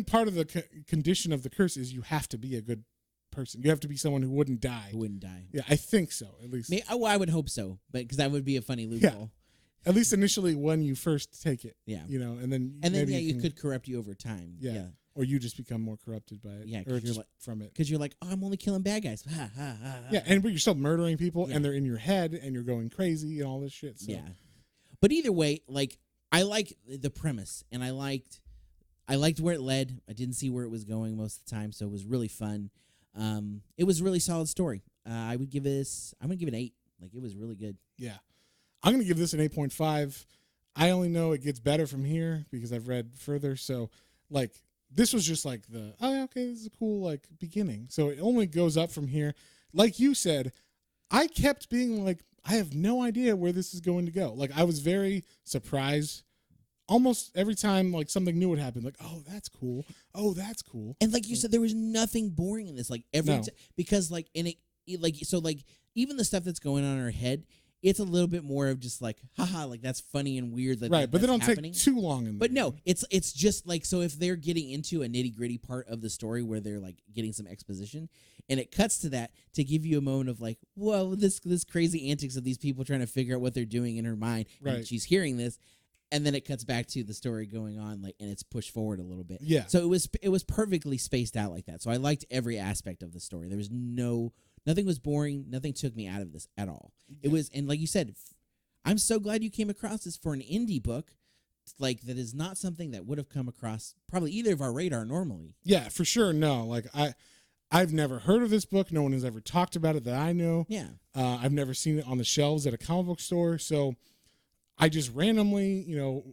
part of the condition of the curse is you have to be a good person. You have to be someone who wouldn't die. Who wouldn't die. Yeah, I think so. At least. I would hope so, but because that would be a funny loophole. At least initially when you first take it. Yeah. And then yeah, you could corrupt you over time. Yeah. Or you just become more corrupted by it. Yeah, or just from it. Because you're like, oh, I'm only killing bad guys. Ha, ha, ha, yeah, but you're still murdering people, and they're in your head, and you're going crazy and all this shit. So. Yeah. But either way, like, I like the premise, and I liked where it led. I didn't see where it was going most of the time, so it was really fun. It was a really solid story. I'm gonna give it an 8. Like, it was really good. Yeah. I'm gonna give this an 8.5. I only know it gets better from here because I've read further. So, like, this was just like okay, this is a cool like beginning. So it only goes up from here. Like you said, I kept being like, I have no idea where this is going to go. Like, I was very surprised almost every time like something new would happen. Like, oh, that's cool. Oh, that's cool. And like you said, there was nothing boring in this. Like because like in it like so like even the stuff that's going on in her head, it's a little bit more of just like, haha, like that's funny and weird. Right, but they don't take too long in there. But no, it's just like, so if they're getting into a nitty gritty part of the story where they're like getting some exposition, and it cuts to that to give you a moment of like, whoa, this crazy antics of these people trying to figure out what they're doing in her mind, right. And she's hearing this, and then it cuts back to the story going on, like, and it's pushed forward a little bit. Yeah. So it was perfectly spaced out like that. So I liked every aspect of the story. There was nothing was boring. Nothing took me out of this at all. Yeah. It was, and like you said, I'm so glad you came across this for an indie book. Like, that is not something that would have come across probably either of our radar normally. Yeah, for sure. No, like I've never heard of this book. No one has ever talked about it that I know. Yeah. I've never seen it on the shelves at a comic book store. So I just randomly,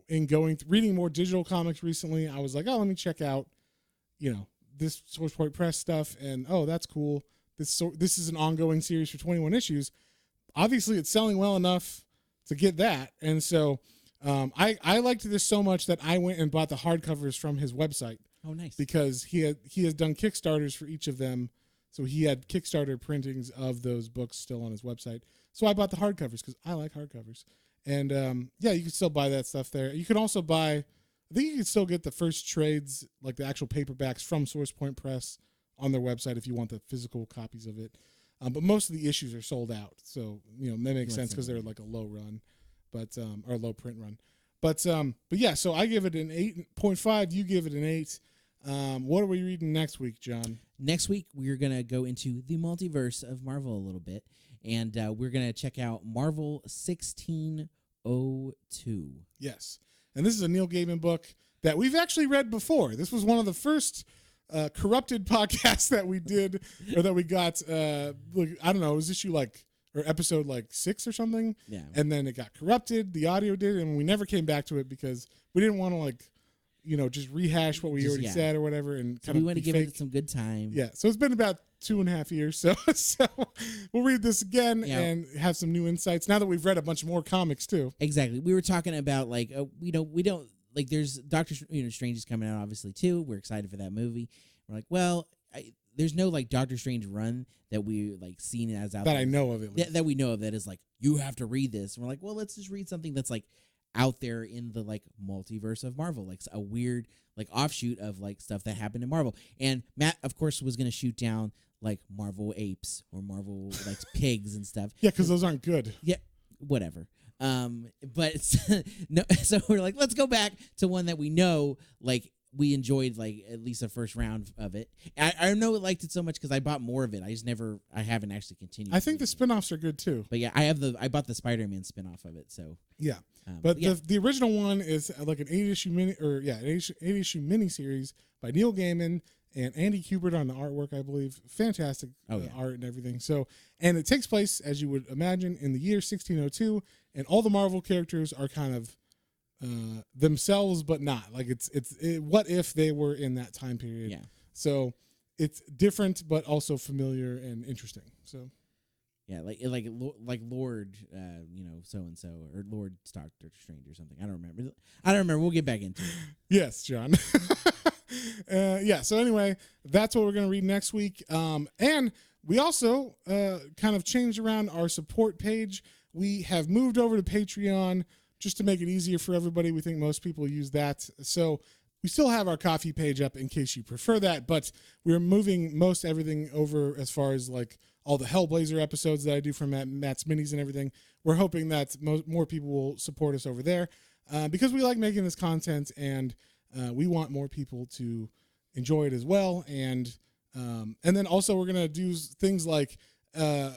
in reading more digital comics recently, I was like, oh, let me check out, this Source Point Press stuff. And, oh, that's cool. This is an ongoing series for 21 issues. Obviously, it's selling well enough to get that. And so I liked this so much that I went and bought the hardcovers from his website. Oh, nice. Because he has done Kickstarters for each of them. So he had Kickstarter printings of those books still on his website. So I bought the hardcovers because I like hardcovers. And, you can still buy that stuff there. You can also buy, I think you can still get the first trades, like the actual paperbacks from Source Point Press on their website if you want the physical copies of it. But most of the issues are sold out. So, that makes sense because they're like a low run, or a low print run. But yeah, so I give it an 8.5. You give it an 8. What are we reading next week, John? Next week, we're going to go into the multiverse of Marvel a little bit. And we're going to check out Marvel 1602. Yes. And this is a Neil Gaiman book that we've actually read before. This was one of the first corrupted podcasts that we did, or that we got. I don't know, it was issue or episode 6 or something. Yeah. And then it got corrupted. The audio did, and we never came back to it because we didn't want to just rehash what we already said or whatever. And so we want to give it some good time. Yeah. So it's been about 2.5 years. So we'll read this again and have some new insights now that we've read a bunch more comics too. Exactly. We were talking about we don't like, there's Doctor Strange is coming out obviously too. We're excited for that movie. We're like, well, there's no Doctor Strange run that we seen as out that there. I know of it. That we know of that is you have to read this. And we're like, well, let's just read something that's out there in the multiverse of Marvel, a weird offshoot of stuff that happened in Marvel. And Matt, of course, was going to shoot down Marvel apes or Marvel pigs and stuff. Yeah, because those aren't good. Yeah, whatever. But no, so we're like, let's go back to one that we know we enjoyed at least the first round of it. I know I liked it so much because I bought more of it. I haven't actually continued. I think the spinoffs are good too. But yeah, I bought the Spider-Man spinoff of it. So yeah, but the original one is an 8-issue mini, or 8-issue miniseries by Neil Gaiman and Andy Kubert on the artwork, I believe. Fantastic art and everything. So, and it takes place, as you would imagine, in the year 1602, and all the Marvel characters are kind of themselves, but not. Like what if they were in that time period? Yeah. So it's different, but also familiar and interesting. So. Yeah, like Lord, so and so, or Lord Doctor Strange or something. I don't remember. We'll get back into it. Yes, John. Yeah. So anyway, that's what we're gonna read next week. And we also kind of changed around our support page. We have moved over to Patreon just to make it easier for everybody. We think most people use that. So we still have our coffee page up in case you prefer that, but we're moving most everything over as far as like all the Hellblazer episodes that I do from Matt's Minis and everything. We're hoping that more people will support us over there because we like making this content, and we want more people to enjoy it as well. And then also we're going to do things like we're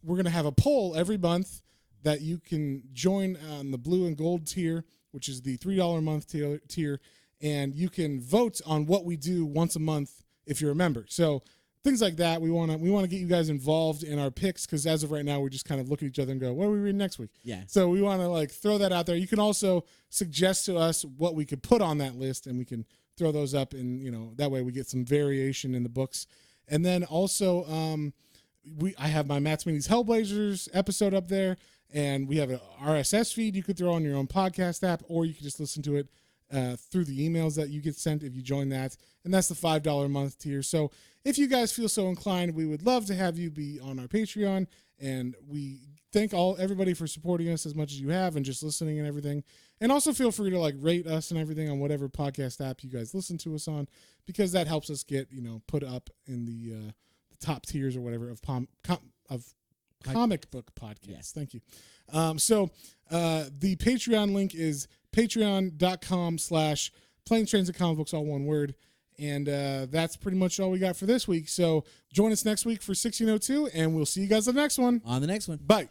going to have a poll every month that you can join on the blue and gold tier, which is the $3 a month tier, and you can vote on what we do once a month if you're a member. So things like that. We want to get you guys involved in our picks, because as of right now, we just kind of look at each other and go, what are we reading next week? Yeah. So we want to like throw that out there. You can also suggest to us what we could put on that list, and we can throw those up, and that way we get some variation in the books. And then also I have my Matt's Minis Hellblazers episode up there, and we have an RSS feed you could throw on your own podcast app, or you could just listen to it through the emails that you get sent if you join that. And that's the $5 a month tier. So if you guys feel so inclined, we would love to have you be on our Patreon. And we thank everybody for supporting us as much as you have and just listening and everything. And also feel free to like rate us and everything on whatever podcast app you guys listen to us on, because that helps us get, put up in the top tiers or whatever of comic book podcasts. Yes. Thank you. So the Patreon link is patreon.com/Planes, Trains, and Comic Books, all one word. And that's pretty much all we got for this week. So join us next week for 1602, and we'll see you guys on the next one. On the next one. Bye.